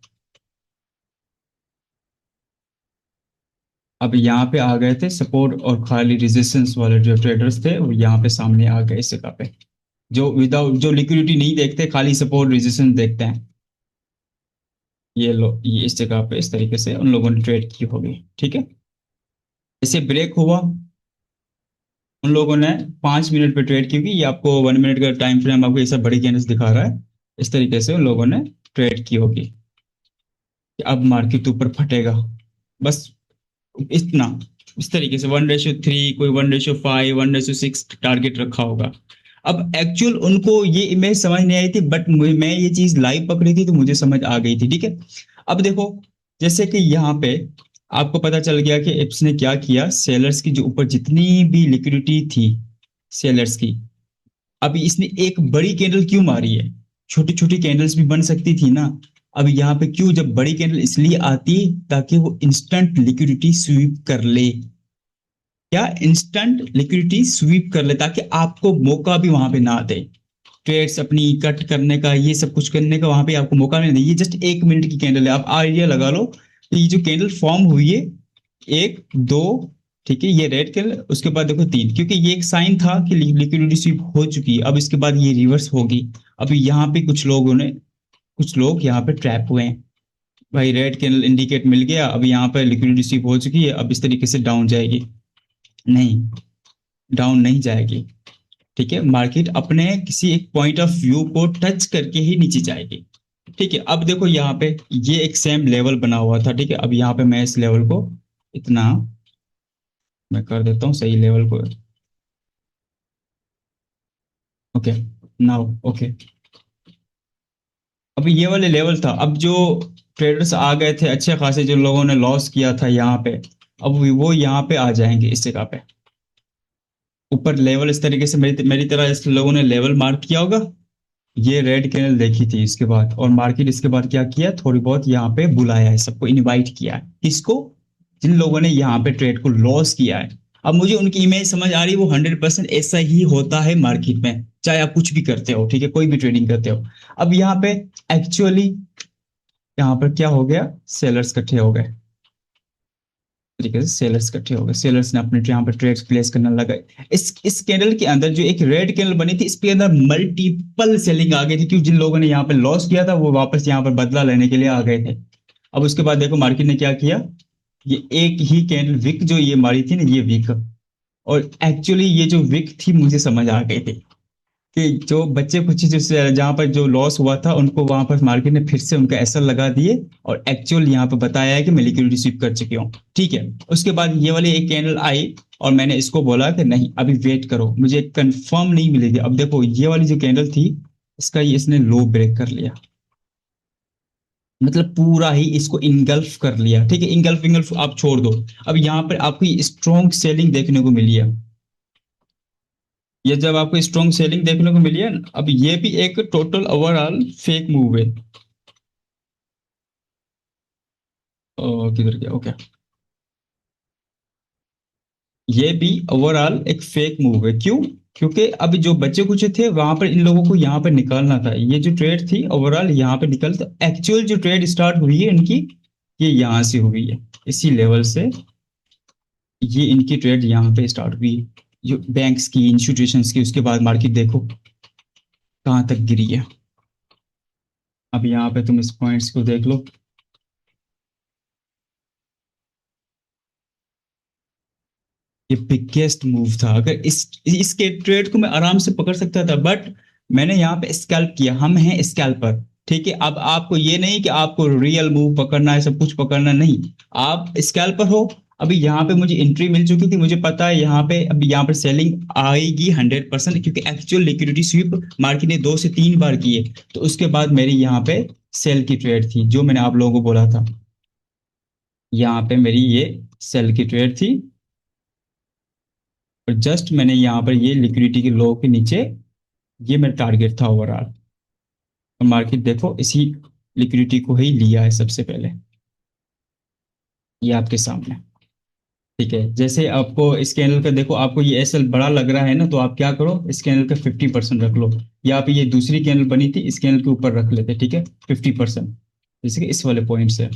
अब यहाँ पे आ गए थे सपोर्ट और खाली रेजिस्टेंस वाले जो ट्रेडर्स थे, वो यहाँ पे सामने आ गए इस जगह पे, जो विदाउट, जो लिक्विडिटी नहीं देखते, खाली सपोर्ट रेजिस्टेंस देखते हैं। ये लो, ये इस जगह पे इस तरीके से उन लोगों ने ट्रेड की होगी, ठीक है। जैसे ब्रेक हुआ, उन लोगों ने 5 मिनट पे ट्रेड की होगी, ये आपको 1 मिनट का टाइम फ्रेम आपको ये सब बड़ी कैंडल्स दिखा रहा है। इस तरीके से उन लोगों ने ट्रेड की होगी कि अब मार्केट ऊपर फटेगा, बस इतना। इस तरीके से 1:3, कोई 1:5, 1:6 टारगेट रखा होगा। अब एक्चुअल उनको ये इमेज समझ नहीं आई थी, बट मैं ये चीज लाइव पकड़ी थी तो मुझे समझ आ गई थी, ठीक है। अब देखो, जैसे कि यहाँ पे आपको पता चल गया कि एप्स ने क्या किया, सेलर्स की जो ऊपर जितनी भी लिक्विडिटी थी सेलर्स की, अब इसने एक बड़ी कैंडल क्यों मारी है? छोटी छोटी कैंडल्स भी बन सकती थी ना। अब यहाँ पे क्यों, जब बड़ी कैंडल इसलिए आती ताकि वो इंस्टेंट लिक्विडिटी स्वीप कर ले। क्या? इंस्टेंट लिक्विडिटी स्वीप कर ले, ताकि आपको मौका भी वहां पे ना दे ट्रेड्स अपनी कट करने का, ये सब कुछ करने का, वहां पे आपको मौका नहीं दे। ये जस्ट 1 मिनट की कैंडल है, आप आइडिया लगा लो कि ये जो कैंडल फॉर्म हुई है, एक, दो, ठीक है, ये रेड कैंडल, उसके बाद देखो तीन, क्योंकि ये एक साइन था कि लिक्विडिटी स्वीप हो चुकी है। अब इसके बाद ये रिवर्स होगी। अब यहाँ पे कुछ लोग यहाँ पे ट्रैप हुए हैं। भाई रेड कैंडल इंडिकेट मिल गया, अब यहाँ पे लिक्विडिटी स्वीप हो चुकी है, अब इस तरीके से डाउन जाएगी? नहीं, डाउन नहीं जाएगी, ठीक है। मार्केट अपने किसी एक पॉइंट ऑफ व्यू को टच करके ही नीचे जाएगी, ठीक है। अब देखो यहाँ पे ये एक सेम लेवल बना हुआ था, ठीक है। अब यहाँ पे मैं इस लेवल को इतना मैं कर देता हूँ सही लेवल को, ओके। Now okay. अब ये वाले लेवल था, अब जो ट्रेडर्स आ गए थे अच्छे खासे, जो लोगों ने लॉस किया था यहाँ पे, अब वो यहाँ पे आ जाएंगे इस जगह पे ऊपर लेवल। इस तरीके से मेरी मेरी तरह इस लोगों ने लेवल मार्क किया होगा। ये रेड कैंडल देखी थी इसके बाद, और मार्केट इसके बाद क्या किया, थोड़ी बहुत यहाँ पे बुलाया है, सबको इनवाइट किया है, किसको, जिन लोगों ने यहाँ पे ट्रेड को लॉस किया है। अब मुझे उनकी इमेज समझ आ रही है, वो 100% ऐसा ही होता है मार्केट में, चाहे आप कुछ भी करते हो, ठीक है, कोई भी ट्रेडिंग करते हो। अब यहाँ पे एक्चुअली यहाँ पर क्या हो गया, सेलर्स इकट्ठे हो गए, तरीके से सेलर्स इकट्ठे हो गए, सेलर्स ने अपने यहाँ पर ट्रेड्स प्लेस करने लगा। इस कैंडल के अंदर जो एक रेड कैंडल बनी थी, इसके अंदर मल्टीपल सेलिंग आ गई थी, क्योंकि जिन लोगों ने यहाँ पे लॉस किया था वो वापस यहाँ पर बदला लेने के लिए आ गए थे। अब उसके बाद देखो मार्केट ने क्या किया, ये एक ही कैंडल विक जो ये मारी थी ना, ये विक, और एक्चुअली ये जो विक थी मुझे समझ आ गई थी कि जो बच्चे कुछ जो जहाँ पर जो लॉस हुआ था उनको वहां पर मार्केट ने फिर से उनका एसएल लगा दिए, और एक्चुअल यहाँ पे बताया है कि मैं लिक्विडिटी स्वीप कर चुकी हूँ, ठीक है। उसके बाद ये वाली एक कैंडल आई, और मैंने इसको बोला कि नहीं अभी वेट करो, मुझे कंफर्म नहीं मिलेगी। अब देखो ये वाली जो कैंडल थी, इसका ये इसने लो ब्रेक कर लिया, मतलब पूरा ही इसको इंगल्फ कर लिया, ठीक है। इंगल्फ इंगल्फ आप छोड़ दो, अब यहाँ पर आपको स्ट्रॉन्ग सेलिंग देखने को मिली है। ये जब आपको स्ट्रॉन्ग सेलिंग देखने को मिली है, अब ये भी एक टोटल ओवरऑल फेक मूव है। किधर गया, ओके। ये भी ओवरऑल एक फेक मूव है, क्यों, क्योंकि अब जो बच्चे कुछ थे वहां पर इन लोगों को यहाँ पर निकालना था, ये जो ट्रेड थी ओवरऑल यहाँ पे निकल, तो एक्चुअल जो ट्रेड स्टार्ट हुई है इनकी, ये यहाँ से हुई है, इसी लेवल से ये इनकी ट्रेड यहाँ पे स्टार्ट हुई है, जो बैंक्स की, इंस्टीट्यूशंस की। उसके बाद मार्केट देखो कहाँ तक गिरी है। अब यहाँ पे तुम इस पॉइंट्स को देख लो, ये बिगेस्ट मूव था। अगर इसके ट्रेड को मैं आराम से पकड़ सकता था, बट मैंने यहाँ पे स्कैल्प किया, हम हैं स्कैल्पर, ठीक है। अब आपको ये नहीं कि आपको रियल मूव पकड़ना है, सब कुछ पकड़ना नहीं, आप स्कैल्पर हो। अभी यहाँ पे मुझे एंट्री मिल चुकी थी, मुझे पता है यहाँ पे अभी यहाँ पे सेलिंग आएगी 100%, क्योंकि एक्चुअल लिक्विडिटी स्वीप मार्केट ने 2 से 3 बार की है। तो उसके बाद मेरी यहाँ पे सेल की ट्रेड थी, जो मैंने आप लोगों को बोला था, यहाँ पे मेरी ये सेल की ट्रेड थी। और जस्ट मैंने यहाँ पर ये लिक्विडिटी के लो के नीचे, ये मेरा टारगेट था ओवरऑल। और मार्केट देखो इसी लिक्विडिटी को ही लिया है सबसे पहले, ये आपके सामने, ठीक है। जैसे आपको इस कैंडल का देखो, आपको ये एसएल बड़ा लग रहा है ना, तो आप क्या करो, इस कैंडल का 50% रख लो, या आप ये दूसरी कैंडल बनी थी इस कैंडल के ऊपर रख लेते, ठीक है, 50%, जैसे कि इस वाले पॉइंट से।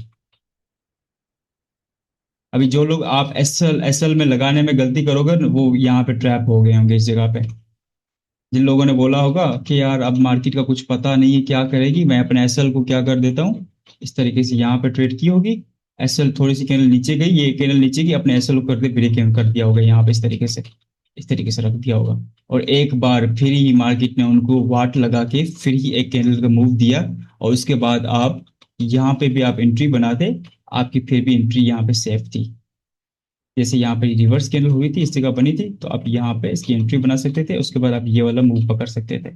अभी जो लोग आप एसएल एसएल में लगाने में गलती करोगे ना, वो यहाँ पे ट्रैप हो गए होंगे इस जगह पे। जिन लोगों ने बोला होगा कि यार अब मार्केट का कुछ पता नहीं है क्या करेगी, मैं अपने एसएल को क्या कर देता हूँ, इस तरीके से यहाँ पे ट्रेड की होगी। एसएल थोड़ी सी कैंडल नीचे गई, ये कैंडल नीचे गई, अपने एसएल को करके ब्रेक कर दिया होगा यहाँ पे, इस तरीके से, इस तरीके से रख दिया होगा। और एक बार फिर ही मार्केट ने उनको वाट लगा के फिर ही एक कैंडल का मूव दिया, और उसके बाद आप यहाँ पे भी आप एंट्री बना दे, आपकी फिर भी एंट्री यहाँ पे सेफ थी। जैसे यहाँ पे रिवर्स कैंडल हुई थी, इस जगह बनी थी, तो आप यहाँ पे इसकी एंट्री बना सकते थे, उसके बाद आप ये वाला मूव पकड़ सकते थे।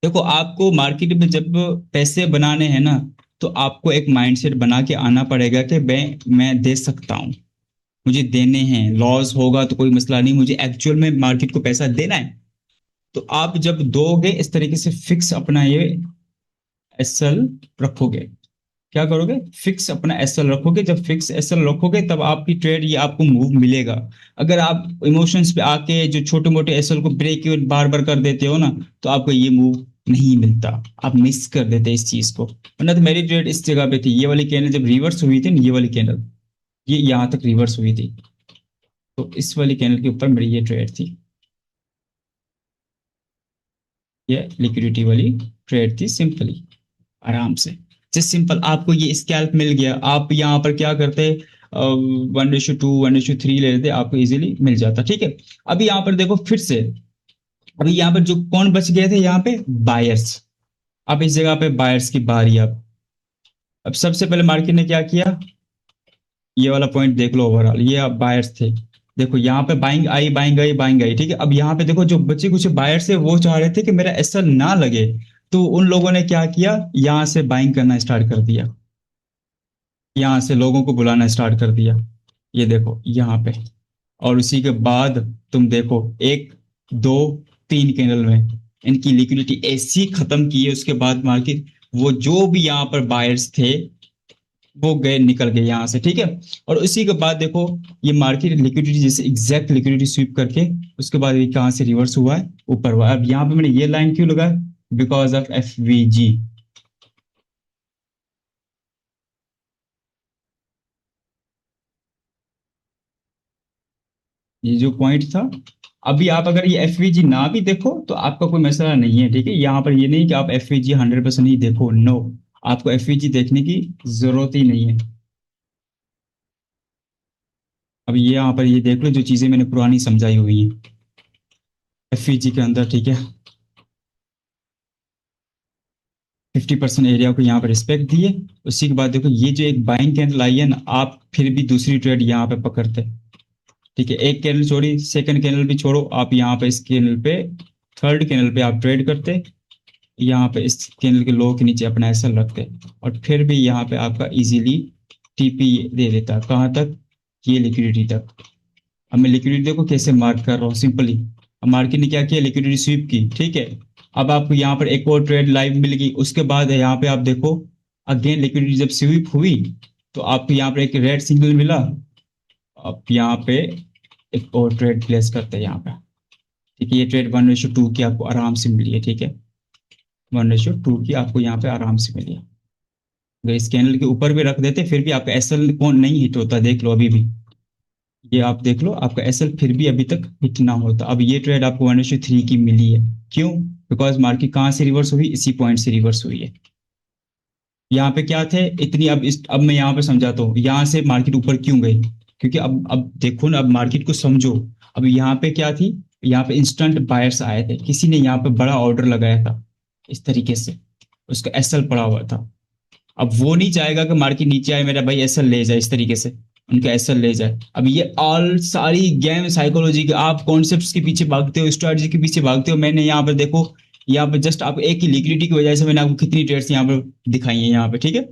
देखो आपको मार्केट में जब पैसे बनाने हैं ना, तो आपको एक माइंडसेट बना के आना पड़ेगा कि मैं दे सकता हूँ, मुझे देने हैं, लॉस होगा तो कोई मसला नहीं, मुझे एक्चुअल में मार्केट को पैसा देना है। तो आप जब दोगे इस तरीके से फिक्स अपना ये एसएल रखोगे, क्या करोगे, फिक्स अपना एसएल रखोगे, जब फिक्स एसएल रखोगे तब आपकी ट्रेड ये आपको मूव मिलेगा। अगर आप इमोशंस पे आके जो छोटे मोटे एसएल को ब्रेक बार बार कर देते हो ना, तो आपको ये मूव नहीं मिलता, आप मिस कर देते इस चीज को। वरना तो मेरी ट्रेड इस जगह पे थी, ये वाली कैंडल जब रिवर्स हुई थी ना, ये वाली कैंडल ये यहाँ तक रिवर्स हुई थी, तो इस वाली कैंडल के ऊपर मेरी ये ट्रेड थी, ये लिक्विडिटी वाली ट्रेड थी, सिंपली आराम से। जस्ट सिंपल आपको ये स्कैल्प मिल गया, आप यहाँ पर क्या करते, 1:2 1:3 ले लेते, आपको इजीली मिल जाता, ठीक है। अभी यहाँ पर देखो फिर से, अभी यहाँ पर जो कौन बच गए थे, यहाँ पे बायर्स। अब इस जगह पे बायर्स की बारी। अब सबसे पहले मार्केट ने क्या किया, ये वाला पॉइंट देख लो ओवरऑल, ये आप बायर्स थे, देखो यहाँ पे buying I, buying I, buying I, ठीक है। अब यहाँ पे देखो जो बच्चे कुछ बायर्स है वो चाह रहे थे कि मेरा एसएल ना लगे, तो उन लोगों ने क्या किया, यहाँ से बाइंग करना स्टार्ट कर दिया, यहाँ से लोगों को बुलाना स्टार्ट कर दिया, ये देखो यहाँ पे। और उसी के बाद तुम देखो, एक, दो, तीन कैंडल में इनकी लिक्विडिटी ऐसी खत्म की है, उसके बाद मार्केट, वो जो भी यहाँ पर बायर्स थे वो गए, निकल गए यहाँ से, ठीक है। और उसी के बाद देखो, ये मार्केट लिक्विडिटी जैसे एग्जैक्ट लिक्विडिटी स्वीप करके उसके बाद ये कहाँ से रिवर्स हुआ है, ऊपर हुआ है। अब यहाँ पे मैंने ये लाइन क्यों लगाया, बिकॉज ऑफ एफवीजी। ये जो पॉइंट था, अभी आप अगर ये एफवीजी ना भी देखो तो आपका कोई मसला नहीं है, ठीक है। यहाँ पर ये नहीं कि आप एफवीजी 100% ही देखो, नो, आपको एफवीजी देखने की जरूरत ही नहीं है। अब ये यहाँ पर ये देख लो जो चीजें मैंने पुरानी समझाई हुई है एफवीजी के अंदर, ठीक है। 50% एरिया को यहाँ पर रिस्पेक्ट दिए। उसी के बाद देखो ये जो एक बाइंग कैंडल आई है ना, आप फिर भी दूसरी ट्रेड यहाँ पे पकड़ते, ठीक है। एक कैंडल छोड़ी, सेकंड कैंडल भी छोड़ो, आप यहाँ पे इस कैंडल पे, थर्ड कैंडल पे आप ट्रेड करते, यहाँ पे इस कैंडल के लो के नीचे अपना एसएल रखते, और फिर भी यहाँ पे आपका इजीली टीपी दे देता, कहाँ तक, ये लिक्विडिटी तक। अब मैं लिक्विडिटी देखो कैसे मार्क कर रहा हूँ, सिंपली। अब मार्केट ने क्या किया, लिक्विडिटी स्वीप की, ठीक है। अब आपको यहाँ पर एक और ट्रेड लाइव मिल गई, उसके बाद यहाँ पे आप देखो, अगेन लिक्विडिटी जब स्वीप हुई तो आपको यहाँ पर एक रेड सिग्नल मिला। अब यहाँ पे एक और ट्रेड प्लेस करते हैं यहाँ पे, ठीक है। ये ट्रेड 1:2 की आपको आराम से मिली है, ठीक है। 1:2 की आपको यहाँ पे आराम से मिली है। अगर इस कैंडल के ऊपर भी रख देते फिर भी आपका एसएल कौन नहीं हिट होता, देख लो अभी भी, ये आप देख लो, आपका एसएल फिर भी अभी तक हिट ना होता। अब ये ट्रेड आपको 1:3 की मिली है, क्यों, बिकॉज मार्केट कहाँ से रिवर्स हुई, इसी पॉइंट से रिवर्स हुई है। यहाँ पे क्या थे इतनी, अब मैं यहाँ पे समझाता हूँ यहाँ से मार्केट ऊपर क्यों गई, क्योंकि अब देखो ना, अब मार्केट को समझो। अब यहाँ पे क्या थी, यहाँ पे इंस्टेंट बायर्स आए थे, किसी ने यहाँ पे बड़ा ऑर्डर लगाया था इस तरीके से, उसका एसएल पड़ा हुआ था। अब वो नहीं चाहेगा कि मार्केट नीचे आए, मेरा भाई एसएल ले जाए, इस तरीके से उनका एसएल ले जाए। अब ये ऑल सारी गेम साइकोलॉजी के, आप कॉन्सेप्ट्स के पीछे भागते हो, स्ट्रेटजी के पीछे भागते हो। मैंने यहाँ पर देखो, यहाँ पे जस्ट आप एक ही लिक्विडिटी की वजह से मैंने आपको कितनी ट्रेड्स यहाँ पर दिखाई है यहाँ पे, ठीक है।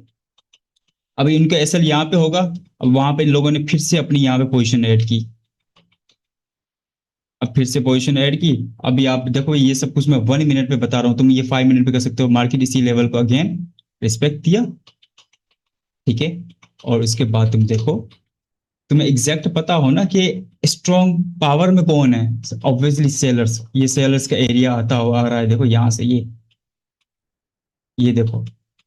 अभी इनका एसएल यहाँ पे होगा, अब वहां पे इन लोगों ने फिर से अपनी यहाँ पे पोजीशन ऐड की, अब फिर से पोजीशन ऐड की। अभी आप देखो ये सब कुछ मैं 1 मिनट में बता रहा हूँ, तुम ये 5 मिनट पे कर सकते हो। मार्केट इसी लेवल को अगेन रिस्पेक्ट दिया, ठीक है। और उसके बाद तुम देखो, तुम्हें एग्जैक्ट पता हो ना कि स्ट्रॉन्ग पावर में कौन है, ऑब्वियसली सेलर्स। ये सेलर्स का एरिया आता हुआ आ रहा है, देखो यहाँ से, ये देखो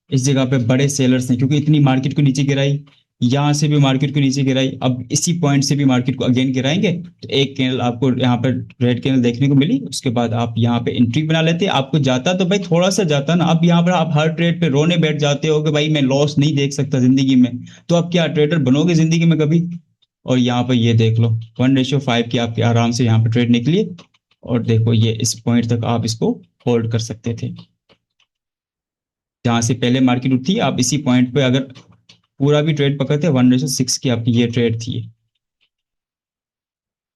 इस जगह पे बड़े सेलर्स हैं, क्योंकि इतनी मार्केट को नीचे गिराई, यहाँ से भी मार्केट को नीचे गिराई, अब इसी पॉइंट से भी मार्केट को अगेन गिराएंगे। तो एक कैंडल आपको यहाँ पर रेड कैंडल देखने को मिली, उसके बाद आप यहाँ पे एंट्री बना लेते। आपको जाता तो भाई थोड़ा सा जाता ना, अब यहाँ पर आप हर ट्रेड पे रोने बैठ जाते हो कि भाई मैं लॉस नहीं देख सकता जिंदगी में, तो आप क्या ट्रेडर बनोगे जिंदगी में कभी। और यहाँ पर ये देख लो 1:5 की आपकी आराम से यहाँ पे ट्रेड निकली है। और देखो ये इस पॉइंट तक आप इसको होल्ड कर सकते थे, जहां से पहले मार्केट उठी, आप इसी पॉइंट पे अगर पूरा भी ट्रेड पकड़ते, 1:6 की आपकी ये ट्रेड थी।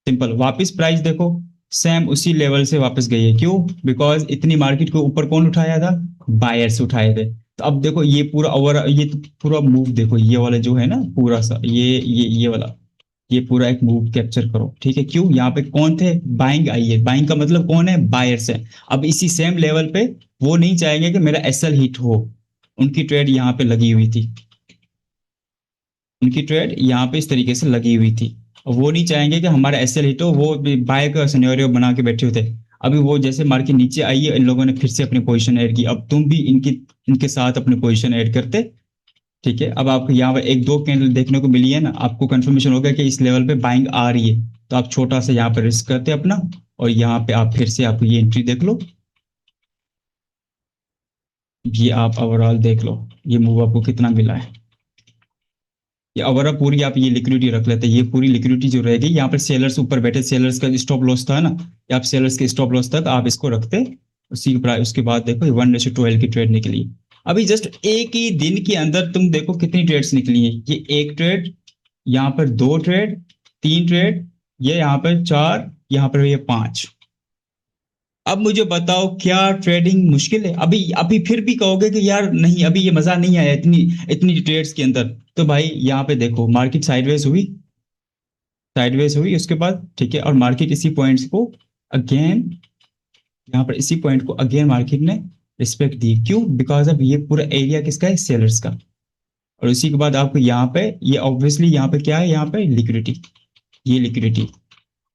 सिंपल, वापस प्राइस देखो, सेम उसी लेवल से वापस गई है, क्यों, बिकॉज इतनी मार्केट को ऊपर कौन उठाया था, बायर्स उठाए थे। तो अब देखो ये पूरा ओवर, ये पूरा मूव देखो, ये वाला जो है ना पूरा सा, ये वाला, ये पूरा एक मूव कैप्चर करो, ठीक है। क्यों, यहाँ पे कौन थे, बाइंग आई है, बाइंग का मतलब कौन है, बायर्स है। अब इसी सेम लेवल पे वो नहीं चाहेंगे कि मेरा एसएल हिट हो, उनकी ट्रेड यहाँ पे लगी हुई थी, उनकी ट्रेड यहाँ पे इस तरीके से लगी हुई थी, और वो नहीं चाहेंगे कि हमारा एसएल हिट हो, वो बाय का सिनेरियो बना के बैठे होते। अभी वो जैसे मार्केट नीचे आई है, इन लोगों ने फिर से अपनी पोजीशन ऐड की, अब तुम भी इनके साथ अपनी पोजीशन ऐड करते, ठीक है। अब आपको यहाँ पर एक दो कैंडल देखने को मिली है ना, आपको कंफर्मेशन हो गया कि इस लेवल पे बाइंग आ रही है, तो आप छोटा सा यहाँ पे रिस्क करते अपना, और यहाँ पे आप फिर से आपको ये एंट्री देख लो, ये आप ओवरऑल देख लो ये मूव आपको कितना मिला है। ये ओवरऑल पूरी आप ये लिक्विडिटी रख लेते हैं, ये पूरी लिक्विडिटी जो रहेगी यहाँ पर, सेलर्स ऊपर बैठे, सेलर्स का स्टॉप लॉस था ना, ये आप सेलर्स के स्टॉप लॉस तक आप इसको रखते, उसी प्राइस, उसके बाद देखो 1:12 की ट्रेड निकली। अभी जस्ट एक ही दिन के अंदर तुम देखो कितनी ट्रेड्स निकली है, ये एक ट्रेड, यहाँ पर दो ट्रेड, तीन ट्रेड, ये यहाँ पे 4, यहाँ पर ये 5। अब मुझे बताओ क्या ट्रेडिंग मुश्किल है? अभी अभी फिर भी कहोगे कि यार नहीं, अभी ये मजा नहीं आया इतनी इतनी ट्रेड्स के अंदर। तो भाई यहाँ पे देखो, मार्केट साइडवेज हुई, साइडवेज हुई उसके बाद, ठीक है, और मार्केट इसी पॉइंट्स को अगेन, यहाँ पर इसी पॉइंट को अगेन मार्केट ने रिस्पेक्ट दी। क्यों? बिकॉज अब ये पूरा एरिया किसका है? सेलर्स का। और उसी के बाद आपको यहाँ पे ये ऑब्वियसली यहाँ पे क्या है? यहाँ पे लिक्विडिटी, ये लिक्विडिटी,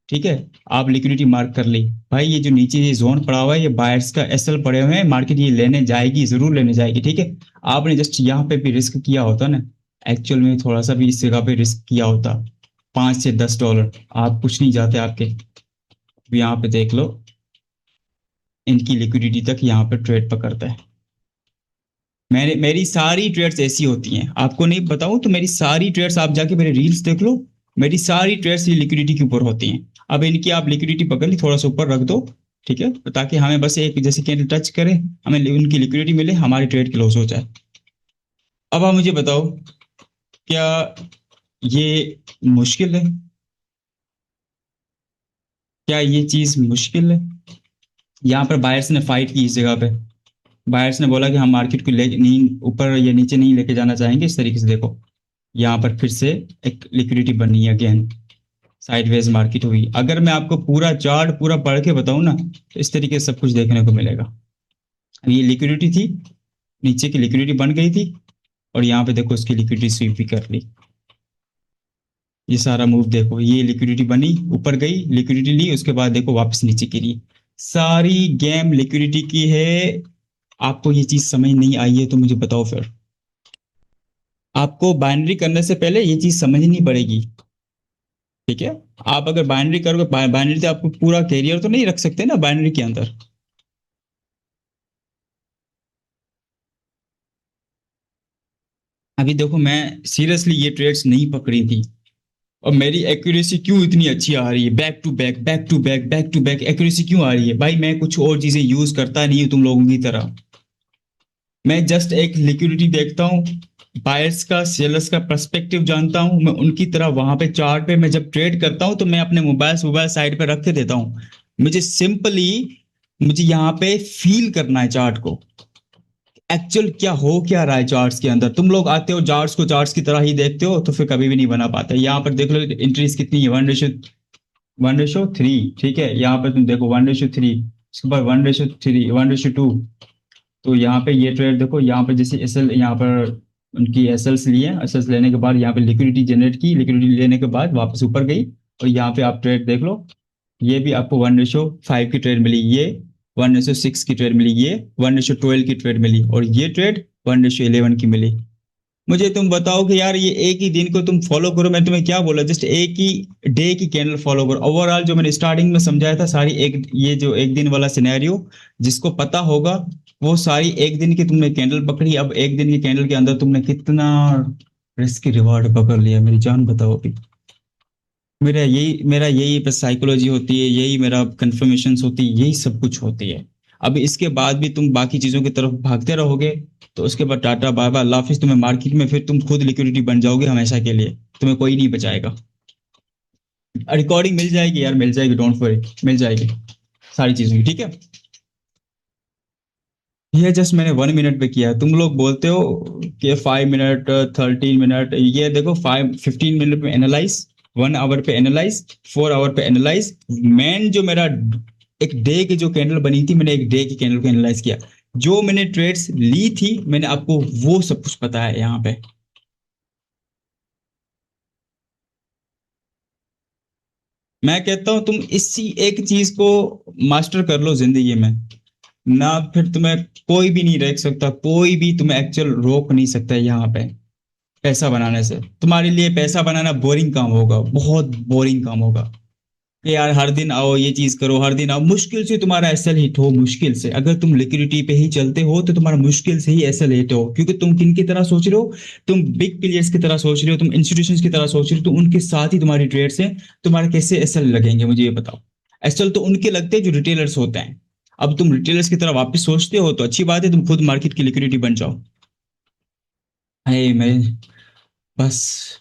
ठीक है। आप लिक्विडिटी मार्क कर ली। भाई ये जो नीचे ये जोन पड़ा हुआ है, ये बायर्स का एसएल पड़े हुए हैं, मार्केट ये लेने जाएगी, जरूर लेने जाएगी, ठीक है। आपने जस्ट यहाँ पे भी रिस्क किया होता ना, एक्चुअल में थोड़ा सा भी इस जगह पे रिस्क किया होता, $5 से $10, आप कुछ नहीं जाते आपके। अब यहाँ पे देख लो, इनकी लिक्विडिटी तक यहाँ पे ट्रेड पकड़ता है। मैंने, मेरी सारी ट्रेड्स ऐसी होती हैं, आपको नहीं बताऊं तो मेरी सारी ट्रेड्स, आप जाके मेरे रील्स देख लो, मेरी सारी ट्रेड्स ये लिक्विडिटी के ऊपर होती हैं। अब इनकी आप लिक्विडिटी पकड़ ली, थोड़ा सा ऊपर रख दो, ठीक है, तो ताकि हमें बस एक जैसे कैंडल टच करे, हमें उनकी लिक्विडिटी मिले, हमारी ट्रेड की लॉस हो जाए। अब आप मुझे बताओ, क्या ये मुश्किल है? क्या ये चीज मुश्किल है? यहाँ पर बायर्स ने फाइट की इस जगह पे, बायर्स ने बोला कि हम मार्केट को ले नहीं, ऊपर या नीचे नहीं लेके जाना चाहेंगे, इस तरीके से देखो, यहाँ पर फिर से एक लिक्विडिटी बनी अगेन, साइडवेज मार्केट हुई। अगर मैं आपको पूरा चार्ट पूरा पढ़ के बताऊं ना, तो इस तरीके से सब कुछ देखने को मिलेगा। अब ये लिक्विडिटी थी, नीचे की लिक्विडिटी बन गई थी, और यहाँ पे देखो उसकी लिक्विडिटी स्वीप भी कर ली। ये सारा मूव देखो, ये लिक्विडिटी बनी, ऊपर गई, लिक्विडिटी ली, उसके बाद देखो वापस नीचे गिरी। सारी गेम लिक्विडिटी की है। आपको ये चीज समझ नहीं आई है तो मुझे बताओ फिर। आपको बाइनरी करने से पहले ये चीज समझनी पड़ेगी, ठीक है। आप अगर बाइनरी करोगे, बाइनरी से आपको पूरा कैरियर तो नहीं रख सकते ना बाइनरी के अंदर। अभी देखो, मैं सीरियसली ये ट्रेड्स नहीं पकड़ी थी, और मेरी एक्यूरेसी क्यों इतनी अच्छी आ रही है? Back to back, back to back, back to back accuracy क्यों आ रही है? भाई मैं कुछ और चीजें यूज करता नहीं हूँ तुम लोगों की तरह। मैं जस्ट एक लिक्विडिटी देखता हूँ, बायर्स का सेलर्स का पर्सपेक्टिव जानता हूँ, मैं उनकी तरह वहां पे चार्ट पे मैं जब ट्रेड करता हूँ तो मैं अपने मोबाइल मोबाइल साइड पे रख के देता हूँ। मुझे सिंपली, मुझे यहाँ पे फील करना है चार्ट को, एक्चुअल क्या हो क्या रहा है चार्ट्स के अंदर। तुम लोग आते हो चार्ट्स को चार्ट्स की तरह ही देखते हो, तो फिर कभी भी नहीं बना पाते। यहाँ पर देख लो इंट्रीज कितनी है, 1:3, ठीक है। यहाँ पर तुम देखो 1:3, उसके बाद 1:3, 1:2। तो यहाँ पे ये ट्रेड देखो, यहाँ पे जैसे एसएल, यहाँ पर उनकी एसएल्स लिए, एसएल्स लेने के बाद यहाँ पे लिक्विडिटी जनरेट की, लिक्विडिटी लेने के बाद वापस ऊपर गई, और यहाँ पे आप ट्रेड देख लो, ये भी आपको 1:5 की ट्रेड मिली, ये 1:6 की ट्रेड मिली, ये 1:12 की ट्रेड मिली, और ये ट्रेड 1:11 की मिली। मुझे तुम बताओ कि यार ये एक ही दिन को तुम फॉलो करो, मैं तुम्हें क्या बोला, जस्ट एक ही डे की कैंडल फॉलो करो। ओवरऑल जो मैंने स्टार्टिंग में समझाया था सारी, एक ये जो एक दिन वाला सिनेरियो, जिसको पता होगा वो सारी एक दिन की तुमने कैंडल पकड़ी। अब एक दिन की कैंडल के अंदर तुमने कितना रिस्क रिवार्ड पकड़ लिया, मेरी जान बताओ अभी। मेरा यही बस साइकोलॉजी होती है, यही मेरा कन्फर्मेशन होती है, यही सब कुछ होती है। अब इसके बाद भी तुम बाकी चीजों की तरफ भागते रहोगे, तो उसके बाद टाटा बाय बाय अल्लाह हाफिज। तुम्हें मार्केट में फिर तुम खुद लिक्विडिटी बन जाओगे हमेशा के लिए, तुम्हें कोई नहीं बचाएगा। रिकॉर्डिंग मिल जाएगी यार, मिल जाएगी, डोंट वरी, मिल जाएगी सारी चीजों की, ठीक है। ये जस्ट मैंने 1 मिनट पे किया है, तुम लोग बोलते हो कि 5 मिनट, 13 मिनट, ये देखो 15 मिनट में एनालाइज, 1 आवर पे एनालाइज, 4 आवर पे एनालाइज। मेन जो मेरा एक डे की जो कैंडल बनी थी, मैंने एक डे की कैंडल को एनालाइज किया, जो मैंने ट्रेड्स ली थी मैंने आपको वो सब कुछ पता है यहाँ पे। मैं कहता हूँ तुम इसी एक चीज को मास्टर कर लो जिंदगी में, ना फिर तुम्हें कोई भी नहीं रोक सकता, कोई भी तुम्हें एक्चुअल रोक नहीं सकता है यहाँ पे। पैसा बनाने से तुम्हारे लिए पैसा बनाना बोरिंग काम होगा, बहुत बोरिंग काम होगा कि यार हर दिन आओ ये चीज करो, हर दिन आओ, मुश्किल से तुम्हारा एसएल हिट हो, मुश्किल से। अगर तुम लिक्विडिटी पे ही चलते हो तो तुम्हारा मुश्किल से ही एसएल हिट हो, क्योंकि तुम किन की तरह सोच रहे हो? तुम बिग प्लेयर्स की तरह सोच रहे हो, तुम इंस्टीट्यूशंस की तरह सोच रहे हो, तो उनके साथ ही तुम्हारी ट्रेड्स हैं। तुम्हारे कैसे एसएल लगेंगे मुझे ये बताओ? एसएल तो उनके लगते हैं जो रिटेलर्स होते हैं। अब तुम रिटेलर्स की तरह वापस सोचते हो तो अच्छी बात है, तुम खुद मार्केट की लिक्विडिटी बन जाओ। है मैं, बस